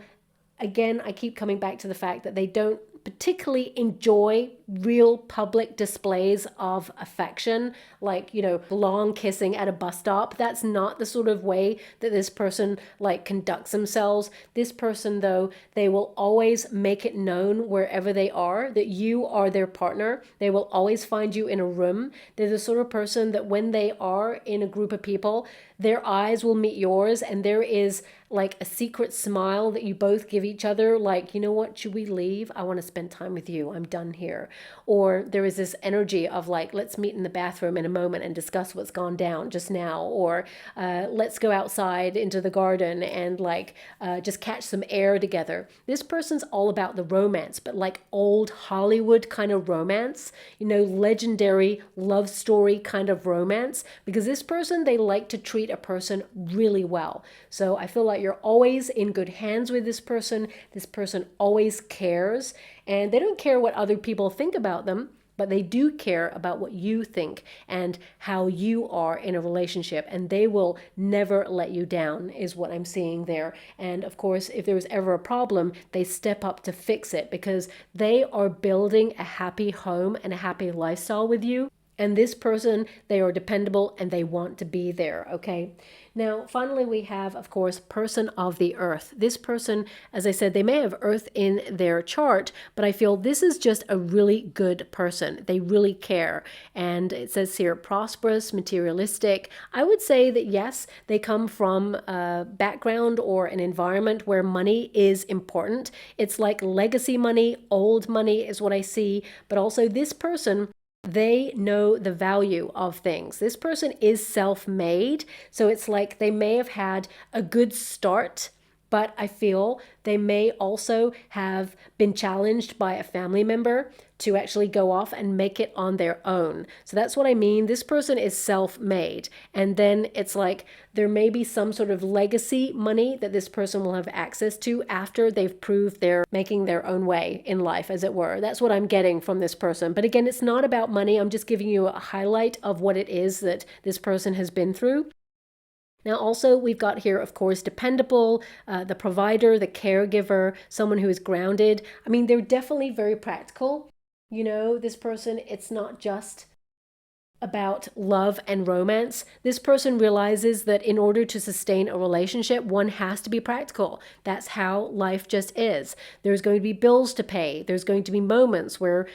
again, I keep coming back to the fact that they don't particularly enjoy real public displays of affection, like, you know, long kissing at a bus stop. That's not the sort of way that this person like conducts themselves. This person, though, they will always make it known wherever they are that you are their partner. They will always find you in a room. They're the sort of person that when they are in a group of people, their eyes will meet yours, and there is like a secret smile that you both give each other, like, you know what, should we leave? I want to spend time with you. I'm done here. Or there is this energy of like, let's meet in the bathroom in a moment and discuss what's gone down just now. Or let's go outside into the garden and like just catch some air together. This person's all about the romance, but like old Hollywood kind of romance, you know, legendary love story kind of romance, because this person, they like to treat a person really well. So I feel like you're always in good hands with this person. This person always cares, and they don't care what other people think about them, but they do care about what you think and how you are in a relationship, and they will never let you down, is what I'm seeing there. And of course, if there was ever a problem, they step up to fix it, because they are building a happy home and a happy lifestyle with you. And this person, they are dependable and they want to be there, okay? Now, finally, we have, of course, person of the earth. This person, as I said, they may have earth in their chart, but I feel this is just a really good person. They really care. And it says here, prosperous, materialistic. I would say that, yes, they come from a background or an environment where money is important. It's like legacy money, old money is what I see. But also this person, they know the value of things. This person is self-made, so it's like they may have had a good start, but I feel they may also have been challenged by a family member to actually go off and make it on their own. So that's what I mean. This person is self-made. And then it's like there may be some sort of legacy money that this person will have access to after they've proved they're making their own way in life, as it were. That's what I'm getting from this person. But again, it's not about money. I'm just giving you a highlight of what it is that this person has been through. Now also we've got here, of course, dependable, the provider, the caregiver, someone who is grounded. I mean, they're definitely very practical. You know, this person, it's not just about love and romance. This person realizes that in order to sustain a relationship, one has to be practical. That's how life just is. There's going to be bills to pay. There's going to be moments where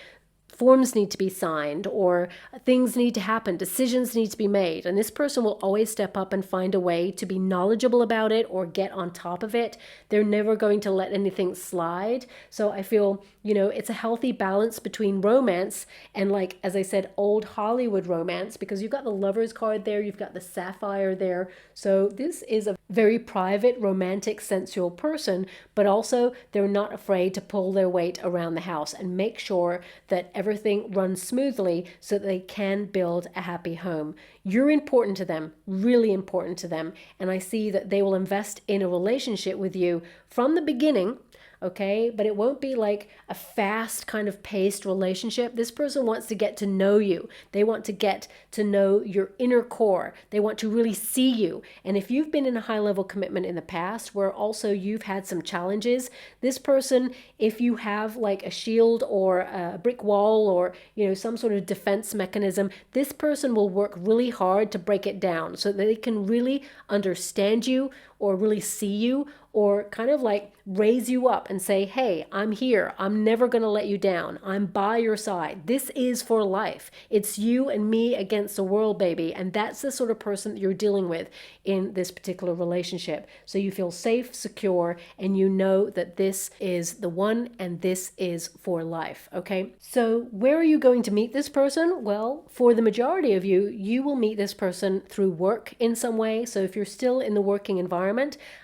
forms need to be signed or things need to happen, decisions need to be made. And this person will always step up and find a way to be knowledgeable about it or get on top of it. They're never going to let anything slide. So I feel, you know, it's a healthy balance between romance and, like, as I said, old Hollywood romance, because you've got the Lovers card there, you've got the Sapphire there. So this is a very private, romantic, sensual person, but also they're not afraid to pull their weight around the house and make sure that everything runs smoothly so that they can build a happy home. You're important to them, really important to them. And I see that they will invest in a relationship with you from the beginning, okay? But it won't be like a fast kind of paced relationship. This person wants to get to know you. They want to get to know your inner core. They want to really see you. And if you've been in a high level commitment in the past where also you've had some challenges, this person, if you have like a shield or a brick wall or, you know, some sort of defense mechanism, this person will work really hard to break it down so that they can really understand you or really see you, or kind of like raise you up and say, hey, I'm here. I'm never going to let you down. I'm by your side. This is for life. It's you and me against the world, baby. And that's the sort of person that you're dealing with in this particular relationship. So you feel safe, secure, and you know that this is the one and this is for life. Okay. So where are you going to meet this person? Well, for the majority of you, you will meet this person through work in some way. So if you're still in the working environment,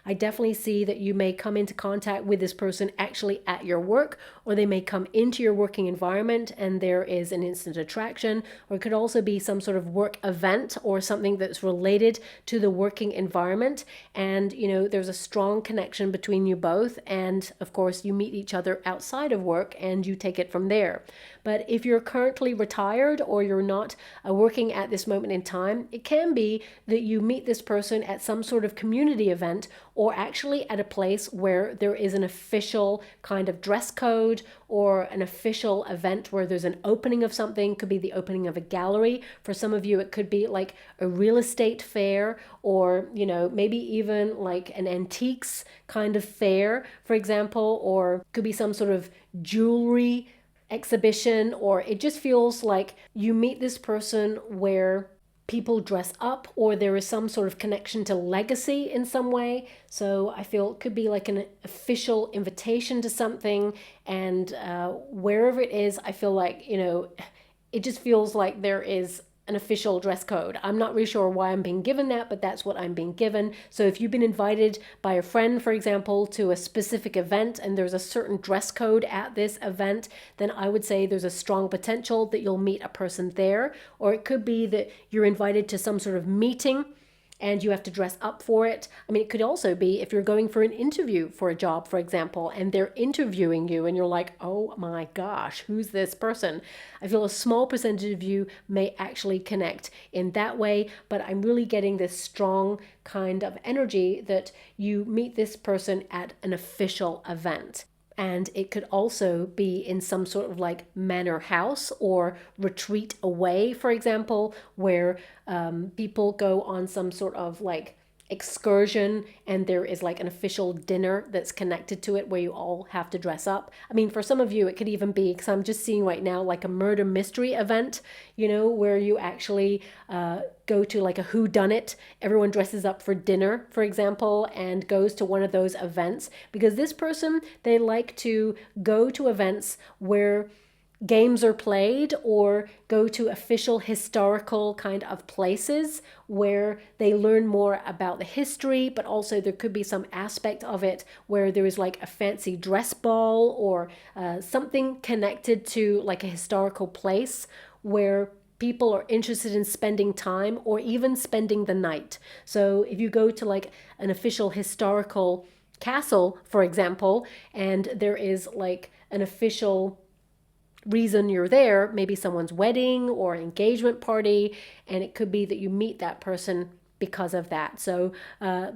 I definitely see be that you may come into contact with this person actually at your work, or they may come into your working environment and there is an instant attraction, or it could also be some sort of work event or something that's related to the working environment. And, you know, there's a strong connection between you both. And of course, you meet each other outside of work and you take it from there. But if you're currently retired or you're not working at this moment in time, it can be that you meet this person at some sort of community event, or actually at a place where there is an official kind of dress code or an official event where there's an opening of something. Could be the opening of a gallery. For some of you, it could be like a real estate fair, or, you know, maybe even like an antiques kind of fair, for example, or could be some sort of jewelry exhibition, or it just feels like you meet this person where people dress up, or there is some sort of connection to legacy in some way. So I feel it could be like an official invitation to something, and wherever it is, I feel like, you know, it just feels like there is an official dress code. I'm not really sure why I'm being given that, but that's what I'm being given. So if you've been invited by a friend, for example, to a specific event and there's a certain dress code at this event, then I would say there's a strong potential that you'll meet a person there. Or it could be that you're invited to some sort of meeting and you have to dress up for it. I mean, it could also be if you're going for an interview for a job, for example, and they're interviewing you and you're like, oh my gosh, who's this person? I feel a small percentage of you may actually connect in that way, but I'm really getting this strong kind of energy that you meet this person at an official event. And it could also be in some sort of like manor house or retreat away, for example, where people go on some sort of like excursion and there is like an official dinner that's connected to it where you all have to dress up. I mean, for some of you, it could even be, because I'm just seeing right now, like a murder mystery event, you know, where you actually go to like a whodunit. Everyone dresses up for dinner, for example, and goes to one of those events, because this person, they like to go to events where games are played, or go to official historical kind of places where they learn more about the history, but also there could be some aspect of it where there is like a fancy dress ball or something connected to like a historical place where people are interested in spending time or even spending the night. So if you go to like an official historical castle, for example, and there is like an official reason you're there, maybe someone's wedding or engagement party, and it could be that you meet that person because of that. So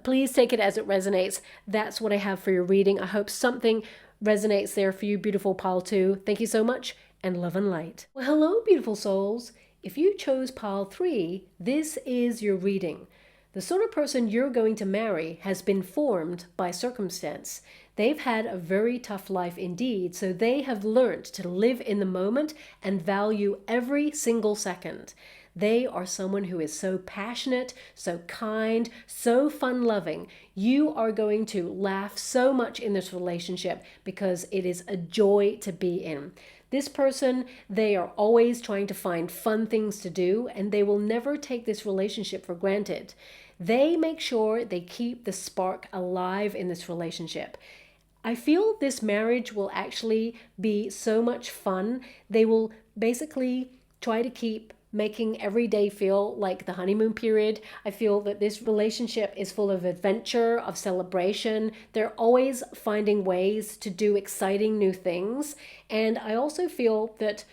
please take it as it resonates. That's what I have for your reading. I hope something resonates there for you, beautiful pile 2. Thank you so much, and love and light. Well, hello, beautiful souls. If you chose pile 3, this is your reading. The sort of person you're going to marry has been formed by circumstance. They've had a very tough life indeed, so they have learned to live in the moment and value every single second. They are someone who is so passionate, so kind, so fun-loving. You are going to laugh so much in this relationship because it is a joy to be in. This person, they are always trying to find fun things to do, and they will never take this relationship for granted. They make sure they keep the spark alive in this relationship. I feel this marriage will actually be so much fun. They will basically try to keep making every day feel like the honeymoon period. I feel that this relationship is full of adventure, of celebration. They're always finding ways to do exciting new things. And I also feel that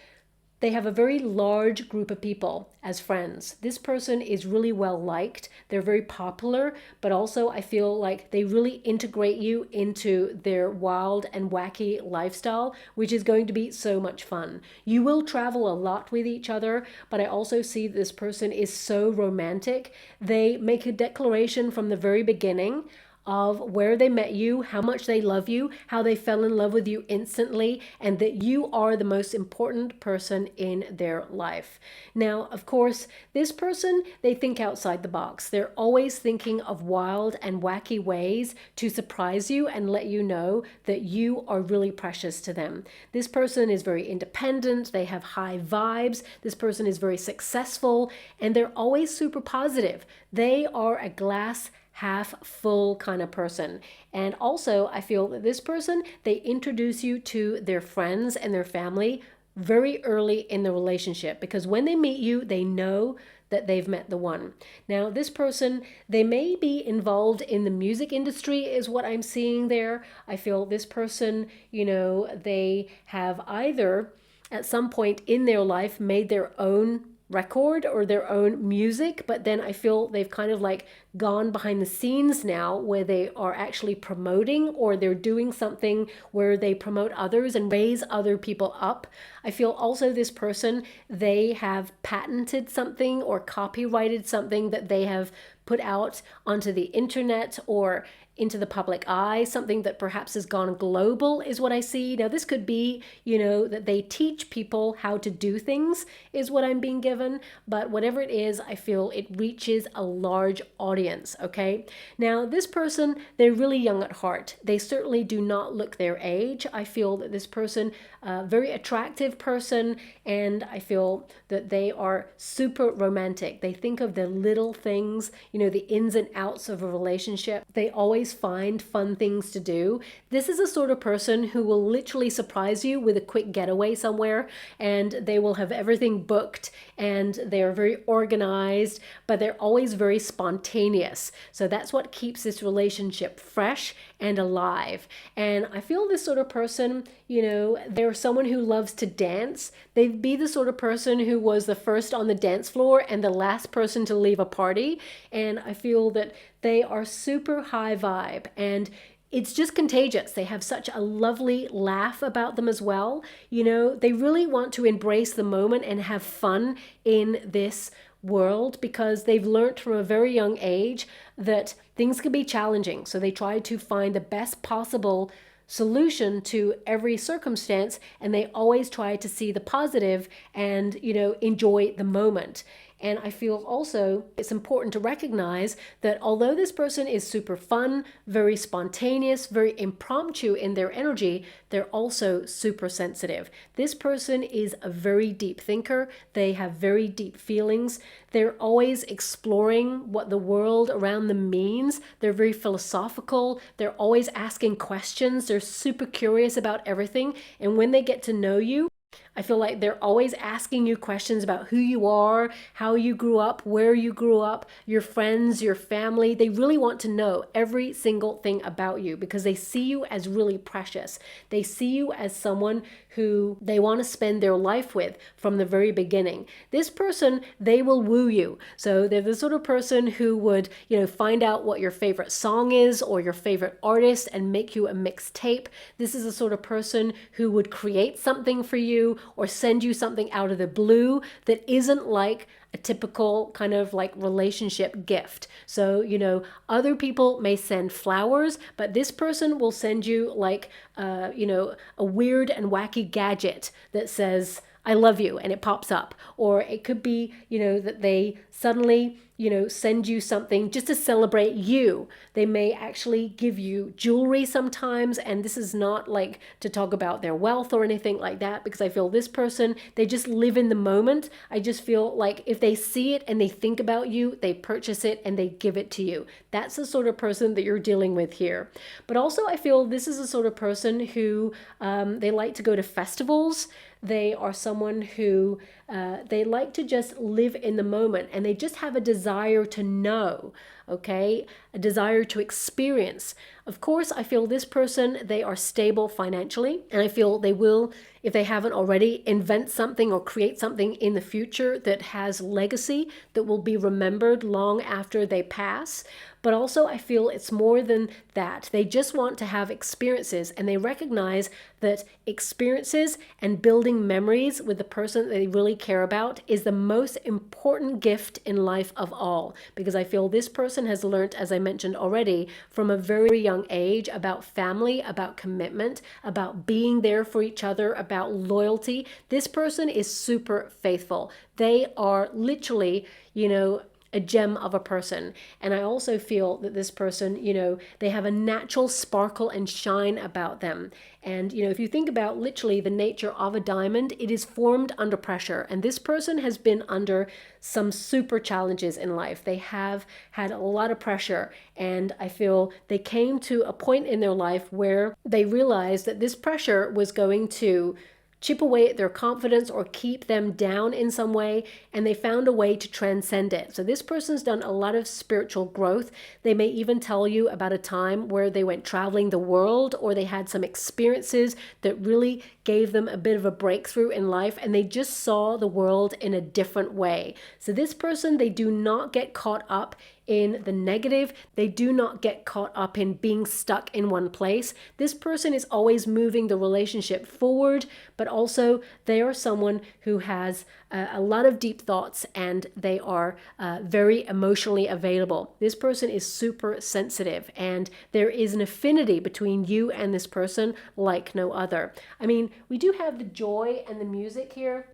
they have a very large group of people as friends. This person is really well liked. They're very popular, but also I feel like they really integrate you into their wild and wacky lifestyle, which is going to be so much fun. You will travel a lot with each other, but I also see this person is so romantic. They make a declaration from the very beginning of where they met you, how much they love you, how they fell in love with you instantly, and that you are the most important person in their life. Now, of course, this person, they think outside the box. They're always thinking of wild and wacky ways to surprise you and let you know that you are really precious to them. This person is very independent. They have high vibes. This person is very successful, and they're always super positive. They are a glass half full kind of person. And also I feel that this person, they introduce you to their friends and their family very early in the relationship, because when they meet you, they know that they've met the one. Now, this person, they may be involved in the music industry is what I'm seeing there. I feel this person, you know, they have either at some point in their life made their own record or their own music, but then I feel they've kind of like gone behind the scenes now where they are actually promoting, or they're doing something where they promote others and raise other people up. I feel also this person, they have patented something or copyrighted something that they have put out onto the internet or into the public eye, something that perhaps has gone global is what I see. Now, this could be, you know, that they teach people how to do things is what I'm being given, but whatever it is, I feel it reaches a large audience, okay? Now, this person, they're really young at heart. They certainly do not look their age. I feel that this person, very attractive person, and I feel that they are super romantic. They think of the little things, you know, the ins and outs of a relationship. They always find fun things to do. This is a sort of person who will literally surprise you with a quick getaway somewhere, and they will have everything booked, and they're very organized, but they're always very spontaneous. So that's what keeps this relationship fresh and alive. And I feel this sort of person, you know, they're someone who loves to dance. They'd be the sort of person who was the first on the dance floor and the last person to leave a party. And I feel that they are super high vibe, and it's just contagious. They have such a lovely laugh about them as well. You know, they really want to embrace the moment and have fun in this world, because they've learned from a very young age that things can be challenging. So they try to find the best possible solution to every circumstance, and they always try to see the positive and, you know, enjoy the moment. And I feel also it's important to recognize that although this person is super fun, very spontaneous, very impromptu in their energy, they're also super sensitive. This person is a very deep thinker. They have very deep feelings. They're always exploring what the world around them means. They're very philosophical. They're always asking questions. They're super curious about everything. And when they get to know you, I feel like they're always asking you questions about who you are, how you grew up, where you grew up, your friends, your family. They really want to know every single thing about you because they see you as really precious. They see you as someone who they want to spend their life with from the very beginning. This person, they will woo you. So they're the sort of person who would, you know, find out what your favorite song is or your favorite artist and make you a mixtape. This is the sort of person who would create something for you or send you something out of the blue that isn't like a typical kind of like relationship gift. So, you know, other people may send flowers, but this person will send you like, you know, a weird and wacky gadget that says, I love you, and it pops up. Or it could be, you know, that they suddenly, you know, send you something just to celebrate you. They may actually give you jewelry sometimes, and this is not like to talk about their wealth or anything like that, because I feel this person, they just live in the moment. I just feel like if they see it and they think about you, they purchase it and they give it to you. That's the sort of person that you're dealing with here. But also I feel this is the sort of person who they like to go to festivals. They are someone who they like to just live in the moment, and they just have a desire to know, okay? A desire to experience. Of course, I feel this person, they are stable financially, and I feel they will, if they haven't already, invent something or create something in the future that has legacy that will be remembered long after they pass. But also I feel it's more than that. They just want to have experiences, and they recognize that experiences and building memories with the person that they really care about is the most important gift in life of all. Because I feel this person has learned, as I mentioned already, from a very young age about family, about commitment, about being there for each other, about loyalty. This person is super faithful. They are literally, you know, a gem of a person. And I also feel that this person, you know, they have a natural sparkle and shine about them. And, you know, if you think about literally the nature of a diamond, it is formed under pressure. And this person has been under some super challenges in life. They have had a lot of pressure. And I feel they came to a point in their life where they realized that this pressure was going to chip away at their confidence or keep them down in some way, and they found a way to transcend it. So this person's done a lot of spiritual growth. They may even tell you about a time where they went traveling the world, or they had some experiences that really gave them a bit of a breakthrough in life, and they just saw the world in a different way. So this person, they do not get caught up in the negative. They do not get caught up in being stuck in one place. This person is always moving the relationship forward, but also they are someone who has a lot of deep thoughts, and they are very emotionally available. This person is super sensitive, and there is an affinity between you and this person like no other. I mean, we do have the joy and the music here.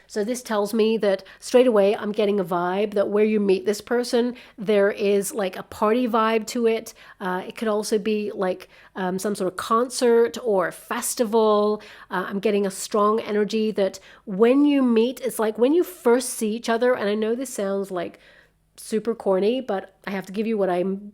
So this tells me that straight away I'm getting a vibe that where you meet this person, there is like a party vibe to it. It could also be like some sort of concert or festival. I'm getting a strong energy that when you meet, it's like when you first see each other, and I know this sounds like super corny, but I have to give you what I'm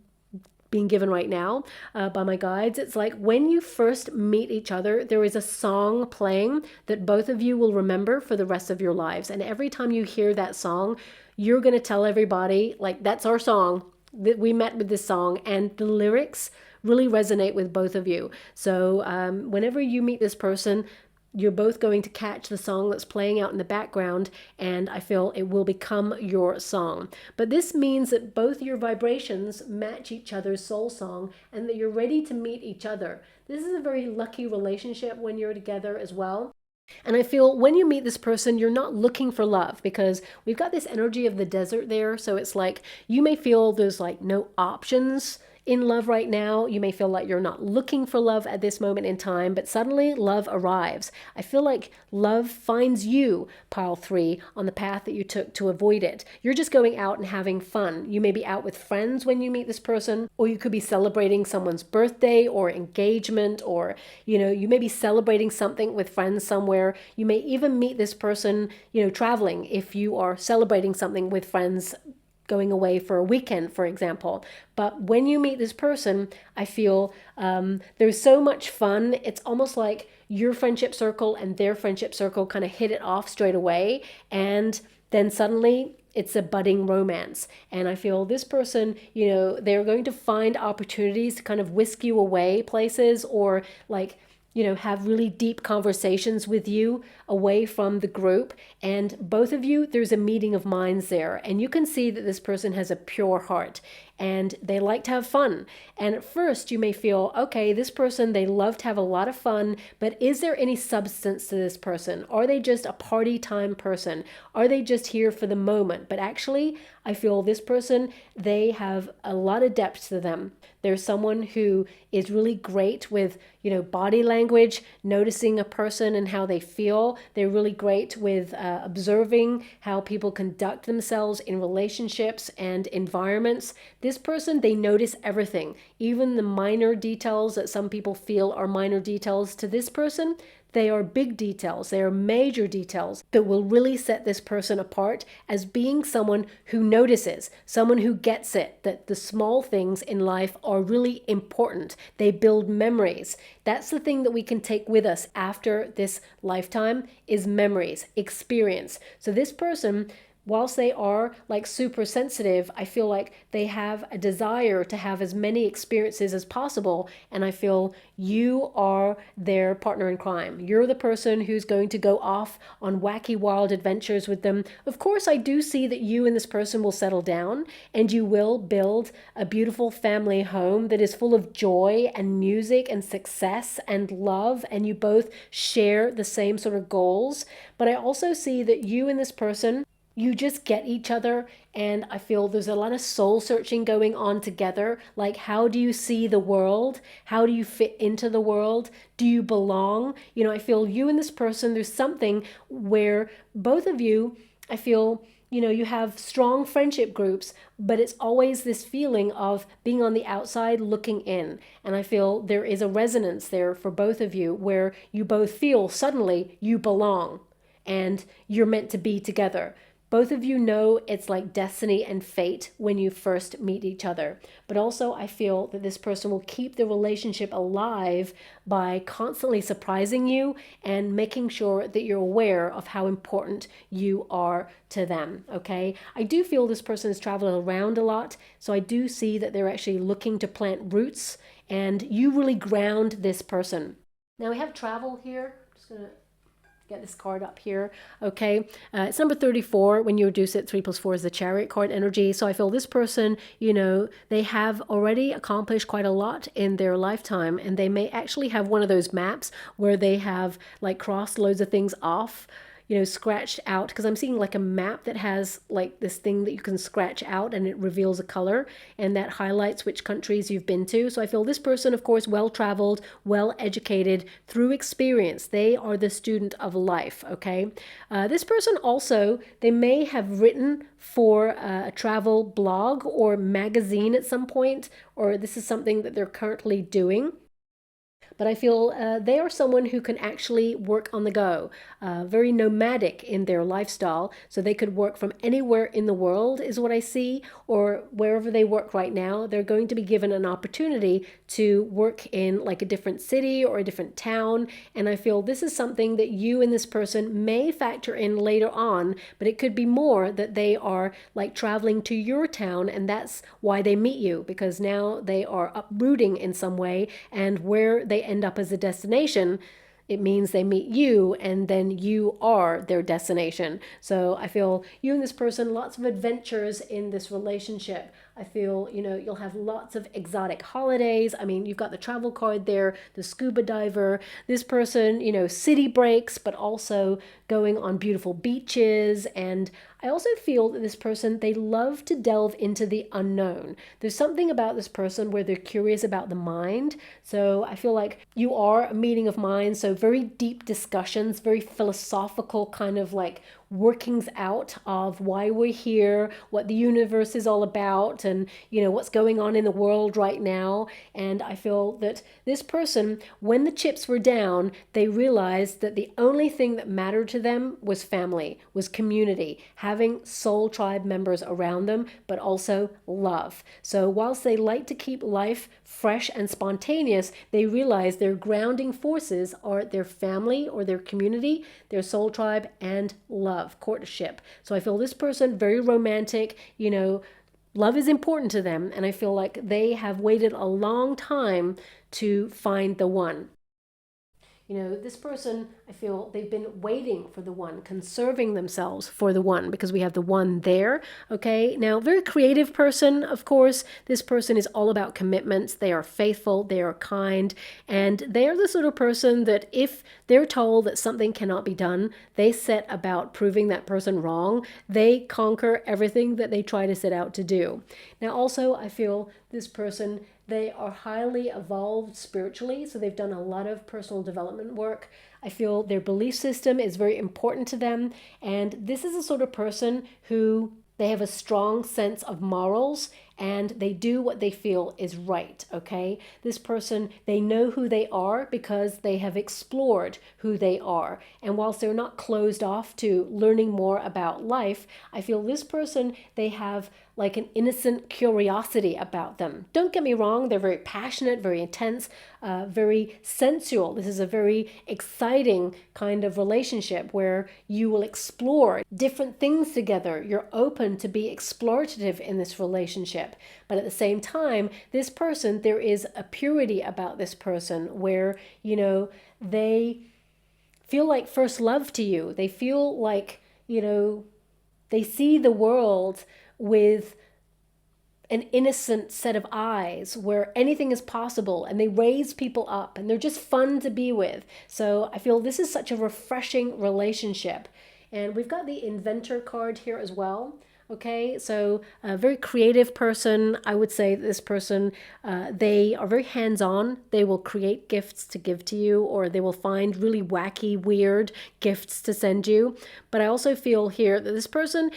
being given right now by my guides. It's like when you first meet each other, there is a song playing that both of you will remember for the rest of your lives. And every time you hear that song, you're going to tell everybody, like, that's our song, that we met with this song. And the lyrics really resonate with both of you. So whenever you meet this person, you're both going to catch the song that's playing out in the background, and I feel it will become your song. But this means that both your vibrations match each other's soul song, and that you're ready to meet each other. This is a very lucky relationship when you're together as well. And I feel when you meet this person, you're not looking for love, because we've got this energy of the desert there. So it's like you may feel there's like no options in love right now. You may feel like you're not looking for love at this moment in time, but suddenly love arrives. I feel like love finds you, pile 3, on the path that you took to avoid it. You're just going out and having fun. You may be out with friends when you meet this person, or you could be celebrating someone's birthday or engagement, or, you know, you may be celebrating something with friends somewhere. You may even meet this person, you know, traveling if you are celebrating something with friends, going away for a weekend, for example. But when you meet this person, I feel there's so much fun. It's almost like your friendship circle and their friendship circle kind of hit it off straight away. And then suddenly it's a budding romance. And I feel this person, you know, they're going to find opportunities to kind of whisk you away places, or like, you know, have really deep conversations with you away from the group. And both of you, there's a meeting of minds there. And you can see that this person has a pure heart and they like to have fun. And at first you may feel, okay, this person, they love to have a lot of fun, but is there any substance to this person? Are they just a party time person? Are they just here for the moment? But actually, I feel this person, they have a lot of depth to them. There's someone who is really great with, you know, body language, noticing a person and how they feel. They're really great with observing how people conduct themselves in relationships and environments. This person, they notice everything, even the minor details that some people feel are minor details. To this person, they are big details. They are major details that will really set this person apart as being someone who notices, someone who gets it, that the small things in life are really important. They build memories. That's the thing that we can take with us after this lifetime, is memories, experience. So this person, whilst they are like super sensitive, I feel like they have a desire to have as many experiences as possible. And I feel you are their partner in crime. You're the person who's going to go off on wacky, wild adventures with them. Of course, I do see that you and this person will settle down and you will build a beautiful family home that is full of joy and music and success and love. And you both share the same sort of goals. But I also see that you and this person, you just get each other, and I feel there's a lot of soul searching going on together. Like, how do you see the world? How do you fit into the world? Do you belong? You know, I feel you and this person, there's something where both of you, I feel you know, you have strong friendship groups, but it's always this feeling of being on the outside looking in. And I feel there is a resonance there for both of you where you both feel suddenly you belong and you're meant to be together. Both of you know it's like destiny and fate when you first meet each other. But also I feel that this person will keep the relationship alive by constantly surprising you and making sure that you're aware of how important you are to them, okay? I do feel this person is traveling around a lot, so I do see that they're actually looking to plant roots, and you really ground this person. Now we have travel here. I'm just going to get this card up here, okay? It's number 34. When you reduce it, 3 plus 4 is the Chariot card energy. So I feel this person, you know, they have already accomplished quite a lot in their lifetime, and they may actually have one of those maps where they have like crossed loads of things off, you know, scratched out, because I'm seeing like a map that has like this thing that you can scratch out and it reveals a color and that highlights which countries you've been to. So I feel this person, of course, well-traveled, well-educated through experience. They are the student of life, okay? This person also, they may have written for a travel blog or magazine at some point, or this is something that they're currently doing. But I feel they are someone who can actually work on the go, very nomadic in their lifestyle. So they could work from anywhere in the world is what I see, or wherever they work right now, they're going to be given an opportunity to work in like a different city or a different town. And I feel this is something that you and this person may factor in later on, but it could be more that they are like traveling to your town, and that's why they meet you, because now they are uprooting in some way, and where they end up as a destination, it means they meet you and then you are their destination. So I feel you and this person, lots of adventures in this relationship. I feel, you know, you'll have lots of exotic holidays. I mean, you've got the travel card there, the scuba diver. This person, you know, city breaks, but also going on beautiful beaches. And I also feel that this person, they love to delve into the unknown. There's something about this person where they're curious about the mind. So I feel like you are a meeting of minds. So very deep discussions, very philosophical kind of like workings out of why we're here, what the universe is all about, and you know what's going on in the world right now. And I feel that this person, when the chips were down, they realized that the only thing that mattered to them was family, was community, having soul tribe members around them, but also love. So whilst they like to keep life fresh and spontaneous, they realize their grounding forces are their family or their community, their soul tribe, and love, courtship. So I feel this person, very romantic, you know, love is important to them, and I feel like they have waited a long time to find the one. You know, this person, I feel they've been waiting for the one, conserving themselves for the one, because we have the one there, okay? Now, very creative person, of course. This person is all about commitments. They are faithful, they are kind, and they are the sort of person that if they're told that something cannot be done, they set about proving that person wrong. They conquer everything that they try to set out to do. Now, also, I feel this person, they are highly evolved spiritually, so they've done a lot of personal development work. I feel their belief system is very important to them, and this is a sort of person who they have a strong sense of morals, and they do what they feel is right, okay? This person, they know who they are because they have explored who they are. And whilst they're not closed off to learning more about life, I feel this person, they have like an innocent curiosity about them. Don't get me wrong, they're very passionate, very intense, very sensual. This is a very exciting kind of relationship where you will explore different things together. You're open to be explorative in this relationship. But at the same time, this person, there is a purity about this person where, you know, they feel like first love to you. They feel like, you know, they see the world with an innocent set of eyes where anything is possible, and they raise people up and they're just fun to be with. So I feel this is such a refreshing relationship. And we've got the Inventor card here as well. Okay, so a very creative person. I would say this person, they are very hands-on. They will create gifts to give to you, or they will find really wacky, weird gifts to send you. But I also feel here that this person,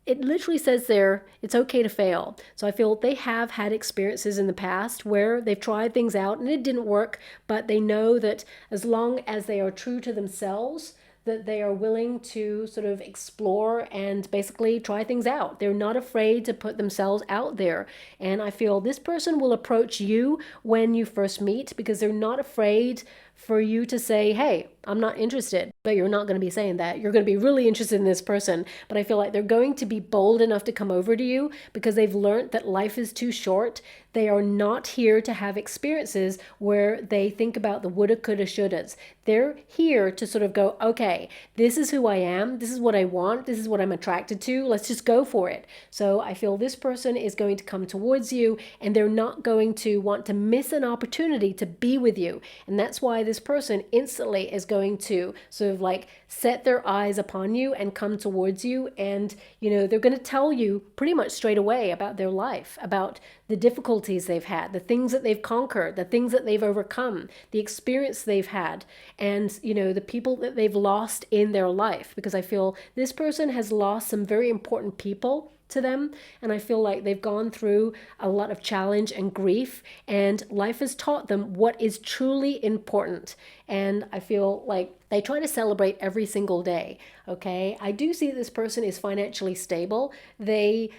it literally says there, it's okay to fail. So I feel they have had experiences in the past where they've tried things out and it didn't work, but they know that as long as they are true to themselves, that they are willing to sort of explore and basically try things out. They're not afraid to put themselves out there. And I feel this person will approach you when you first meet because they're not afraid for you to say, hey, I'm not interested. But you're not going to be saying that. You're going to be really interested in this person. But I feel like they're going to be bold enough to come over to you because they've learned that life is too short. They are not here to have experiences where they think about the woulda, coulda, shouldas. They're here to sort of go, okay, this is who I am. This is what I want. This is what I'm attracted to. Let's just go for it. So I feel this person is going to come towards you and they're not going to want to miss an opportunity to be with you. And that's why this person instantly is going to sort of like set their eyes upon you and come towards you. And, you know, they're going to tell you pretty much straight away about their life, about the difficulties they've had, the things that they've conquered, the things that they've overcome, the experience they've had, and, you know, the people that they've lost in their life. Because I feel this person has lost some very important people to them, and I feel like they've gone through a lot of challenge and grief, and life has taught them what is truly important. And I feel like they try to celebrate every single day. Okay, I do see this person is financially stable. They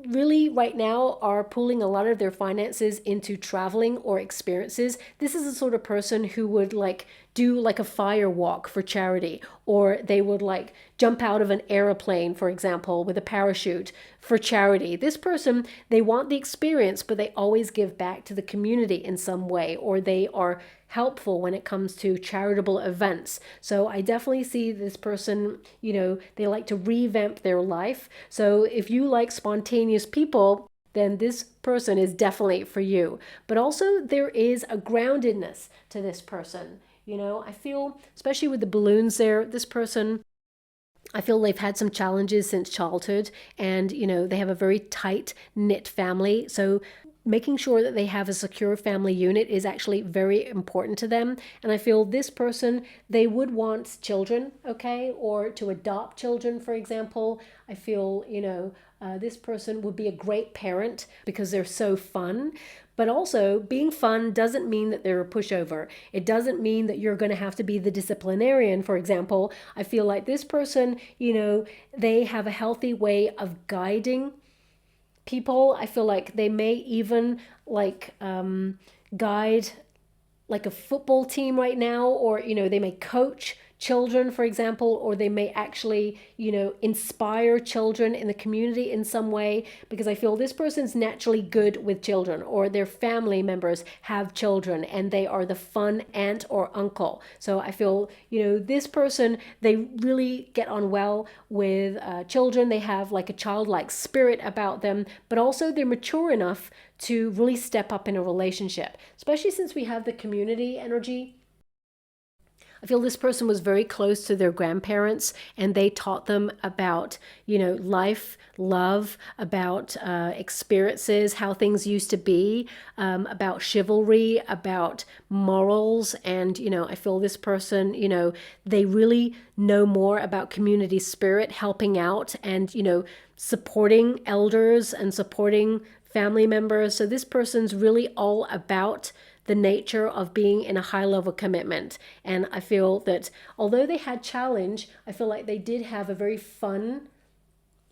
really right now are pulling a lot of their finances into traveling or experiences. This is the sort of person who would like do like a fire walk for charity, or they would like jump out of an airplane, for example, with a parachute for charity. This person, they want the experience, but they always give back to the community in some way, or they are helpful when it comes to charitable events. So I definitely see this person, you know, they like to revamp their life. So if you like spontaneous people, then this person is definitely for you. But also there is a groundedness to this person. You know, I feel, especially with the balloons there, this person, I feel they've had some challenges since childhood, and, you know, they have a very tight knit family. So making sure that they have a secure family unit is actually very important to them. And I feel this person, they would want children, okay, or to adopt children, for example. I feel, you know, this person would be a great parent because they're so fun. But also, being fun doesn't mean that they're a pushover. It doesn't mean that you're going to have to be the disciplinarian, for example. I feel like this person, you know, they have a healthy way of guiding people. I feel like they may even like guide like a football team right now, or, you know, they may coach children, for example, or they may actually, you know, inspire children in the community in some way, because I feel this person's naturally good with children, or their family members have children and they are the fun aunt or uncle. So I feel, you know, this person, they really get on well with children. They have like a childlike spirit about them, but also they're mature enough to really step up in a relationship, especially since we have the community energy. I feel this person was very close to their grandparents, and they taught them about, you know, life, love, about experiences, how things used to be, about chivalry, about morals. And, you know, I feel this person, you know, they really know more about community spirit, helping out and, you know, supporting elders and supporting family members. So this person's really all about the nature of being in a high level commitment. And I feel that although they had challenge, I feel like they did have a very fun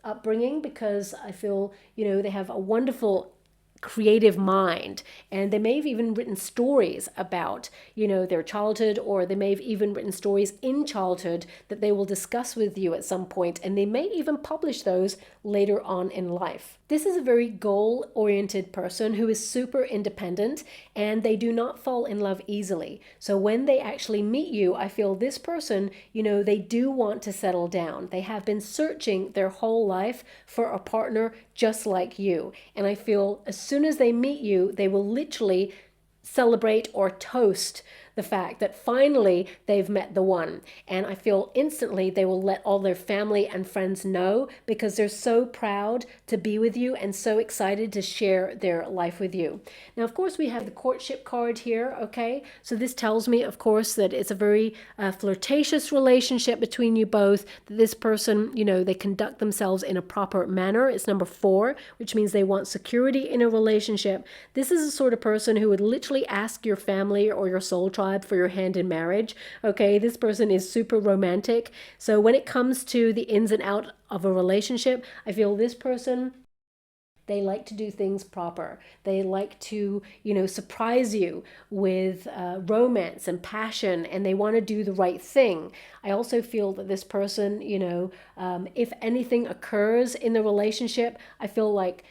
upbringing, because I feel, you know, they have a wonderful creative mind, and they may have even written stories about, you know, their childhood, or they may have even written stories in childhood that they will discuss with you at some point, and they may even publish those later on in life. This is a very goal-oriented person who is super independent, and they do not fall in love easily. So when they actually meet you, I feel this person, you know, they do want to settle down. They have been searching their whole life for a partner just like you. And I feel as soon as they meet you, they will literally celebrate or toast the the fact that finally they've met the one. And I feel instantly they will let all their family and friends know because they're so proud to be with you and so excited to share their life with you. Now, of course, we have the courtship card here, okay? So this tells me, of course, that it's a very flirtatious relationship between you both, that this person, you know, they conduct themselves in a proper manner. It's number 4, which means they want security in a relationship. This is the sort of person who would literally ask your family or your soul tribe for your hand in marriage, okay? This person is super romantic. So when it comes to the ins and outs of a relationship, I feel this person, they like to do things proper. They like to, you know, surprise you with romance and passion, and they want to do the right thing. I also feel that this person, you know, if anything occurs in the relationship, I feel like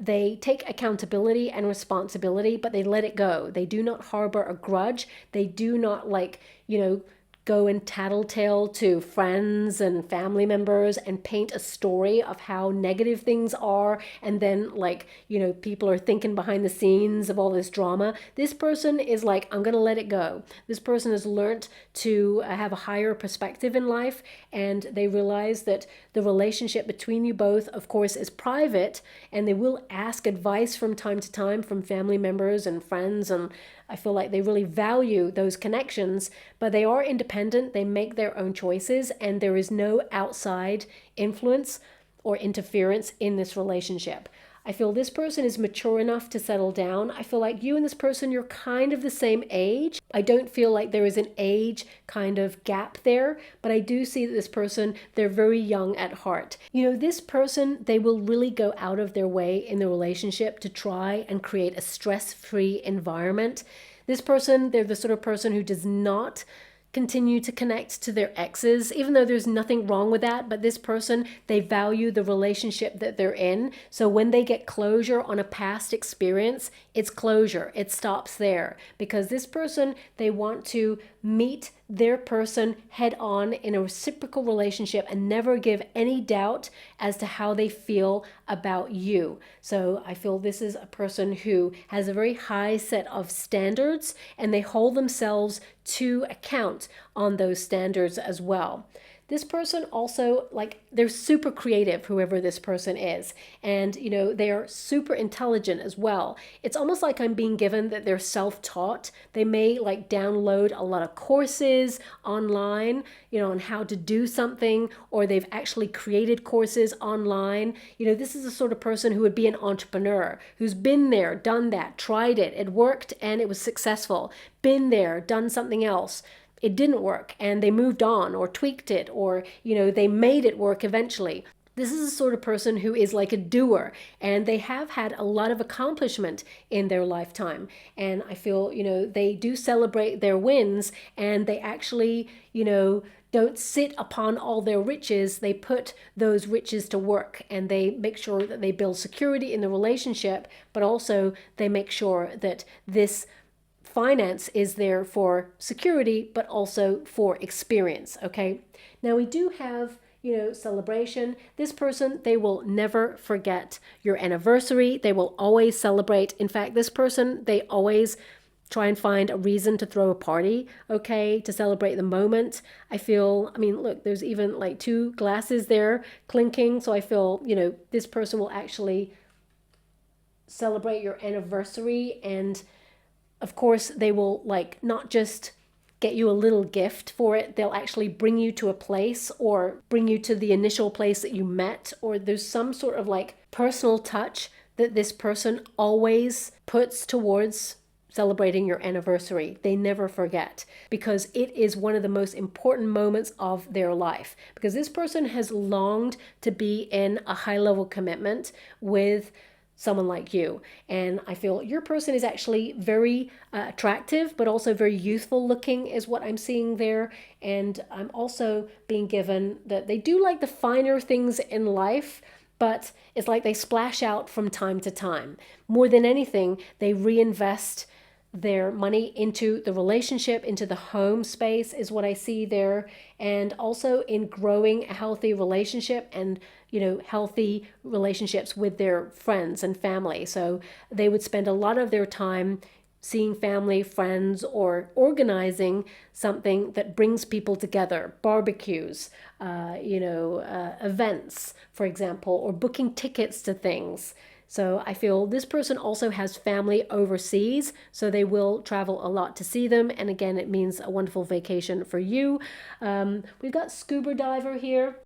they take accountability and responsibility, but they let it go. They do not harbor a grudge. They do not, like, you know, go and tattletale to friends and family members and paint a story of how negative things are, and then, like, you know, people are thinking behind the scenes of all this drama. This person is like, I'm gonna let it go. This person has learned to have a higher perspective in life, and they realize that the relationship between you both, of course, is private, and they will ask advice from time to time from family members and friends, and I feel like they really value those connections, but they are independent, they make their own choices, and there is no outside influence or interference in this relationship. I feel this person is mature enough to settle down. I feel like you and this person, you're kind of the same age. I don't feel like there is an age kind of gap there, but I do see that this person, they're very young at heart. You know, this person, they will really go out of their way in the relationship to try and create a stress-free environment. This person, they're the sort of person who does not continue to connect to their exes, even though there's nothing wrong with that. But this person, they value the relationship that they're in. So when they get closure on a past experience, it's closure. It stops there, because this person, they want to meet their person head on in a reciprocal relationship and never give any doubt as to how they feel about you. So I feel this is a person who has a very high set of standards, and they hold themselves to account on those standards as well. This person also, like, they're super creative, whoever this person is. And, you know, they are super intelligent as well. It's almost like I'm being given that they're self-taught. They may, like, download a lot of courses online, you know, on how to do something, or they've actually created courses online. You know, this is the sort of person who would be an entrepreneur, who's been there, done that, tried it, it worked, and it was successful. Been there, done something else. It didn't work, and they moved on or tweaked it, or, you know, they made it work eventually. This is the sort of person who is like a doer, and they have had a lot of accomplishment in their lifetime. And I feel, you know, they do celebrate their wins, and they actually, you know, don't sit upon all their riches. They put those riches to work, and they make sure that they build security in the relationship, but also they make sure that this finance is there for security, but also for experience, okay? Now we do have, you know, celebration. This person, they will never forget your anniversary. They will always celebrate. In fact, this person, they always try and find a reason to throw a party, okay, to celebrate the moment. I feel, I mean, look, there's even like 2 glasses there clinking. So I feel, you know, this person will actually celebrate your anniversary, and of course, they will, like, not just get you a little gift for it. They'll actually bring you to a place, or bring you to the initial place that you met, or there's some sort of, like, personal touch that this person always puts towards celebrating your anniversary. They never forget, because it is one of the most important moments of their life, because this person has longed to be in a high-level commitment with someone like you. And I feel your person is actually very attractive, but also very youthful looking is what I'm seeing there. And I'm also being given that they do like the finer things in life, but it's like they splash out from time to time. More than anything, they reinvest their money into the relationship, into the home space is what I see there, and also in growing a healthy relationship and, you know, healthy relationships with their friends and family. So they would spend a lot of their time seeing family, friends, or organizing something that brings people together, barbecues, events, for example, or booking tickets to things. So I feel this person also has family overseas, so they will travel a lot to see them. And again, it means a wonderful vacation for you. We've got scuba diver here.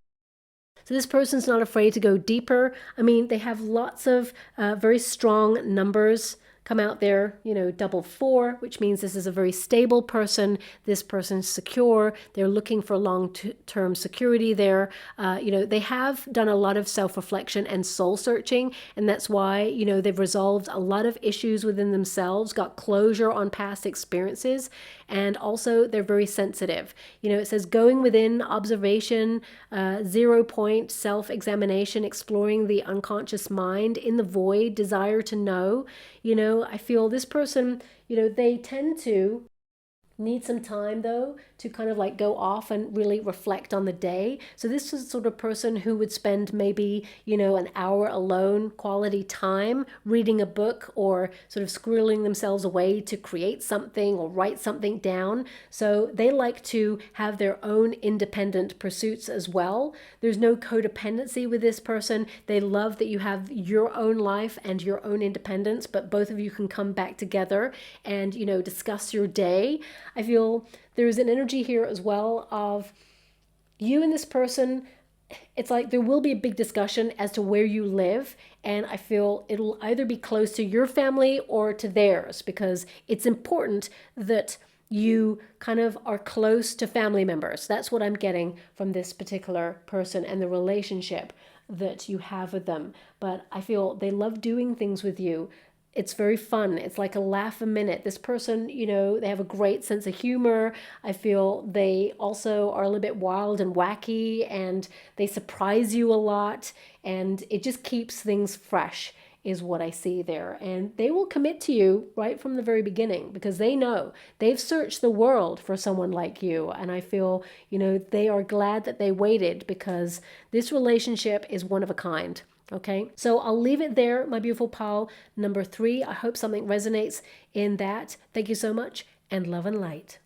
So this person's not afraid to go deeper. I mean, they have lots of very strong numbers come out there, 4, which means this is a very stable person. This person's secure. They're looking for long-term security there. They have done a lot of self-reflection and soul searching, and that's why, they've resolved a lot of issues within themselves, got closure on past experiences, and also they're very sensitive. It says going within, observation, 0 point, self-examination, exploring the unconscious mind, in the void, desire to know. I feel this person, they tend to need some time though to kind of like go off and really reflect on the day. So this is the sort of person who would spend maybe, an hour alone, quality time, reading a book or sort of squirreling themselves away to create something or write something down. So they like to have their own independent pursuits as well. There's no codependency with this person. They love that you have your own life and your own independence, but both of you can come back together and, discuss your day. I feel there's an energy here as well of you and this person. It's like there will be a big discussion as to where you live, and I feel it'll either be close to your family or to theirs, because it's important that you kind of are close to family members. That's what I'm getting from this particular person and the relationship that you have with them. But I feel they love doing things with you. It's very fun. It's like a laugh a minute. This person, they have a great sense of humor. I feel they also are a little bit wild and wacky, and they surprise you a lot, and it just keeps things fresh is what I see there. And they will commit to you right from the very beginning, because they know they've searched the world for someone like you. And I feel, they are glad that they waited, because this relationship is one of a kind. Okay, so I'll leave it there, my beautiful pal number 3. I hope something resonates in that. Thank you so much, and love and light.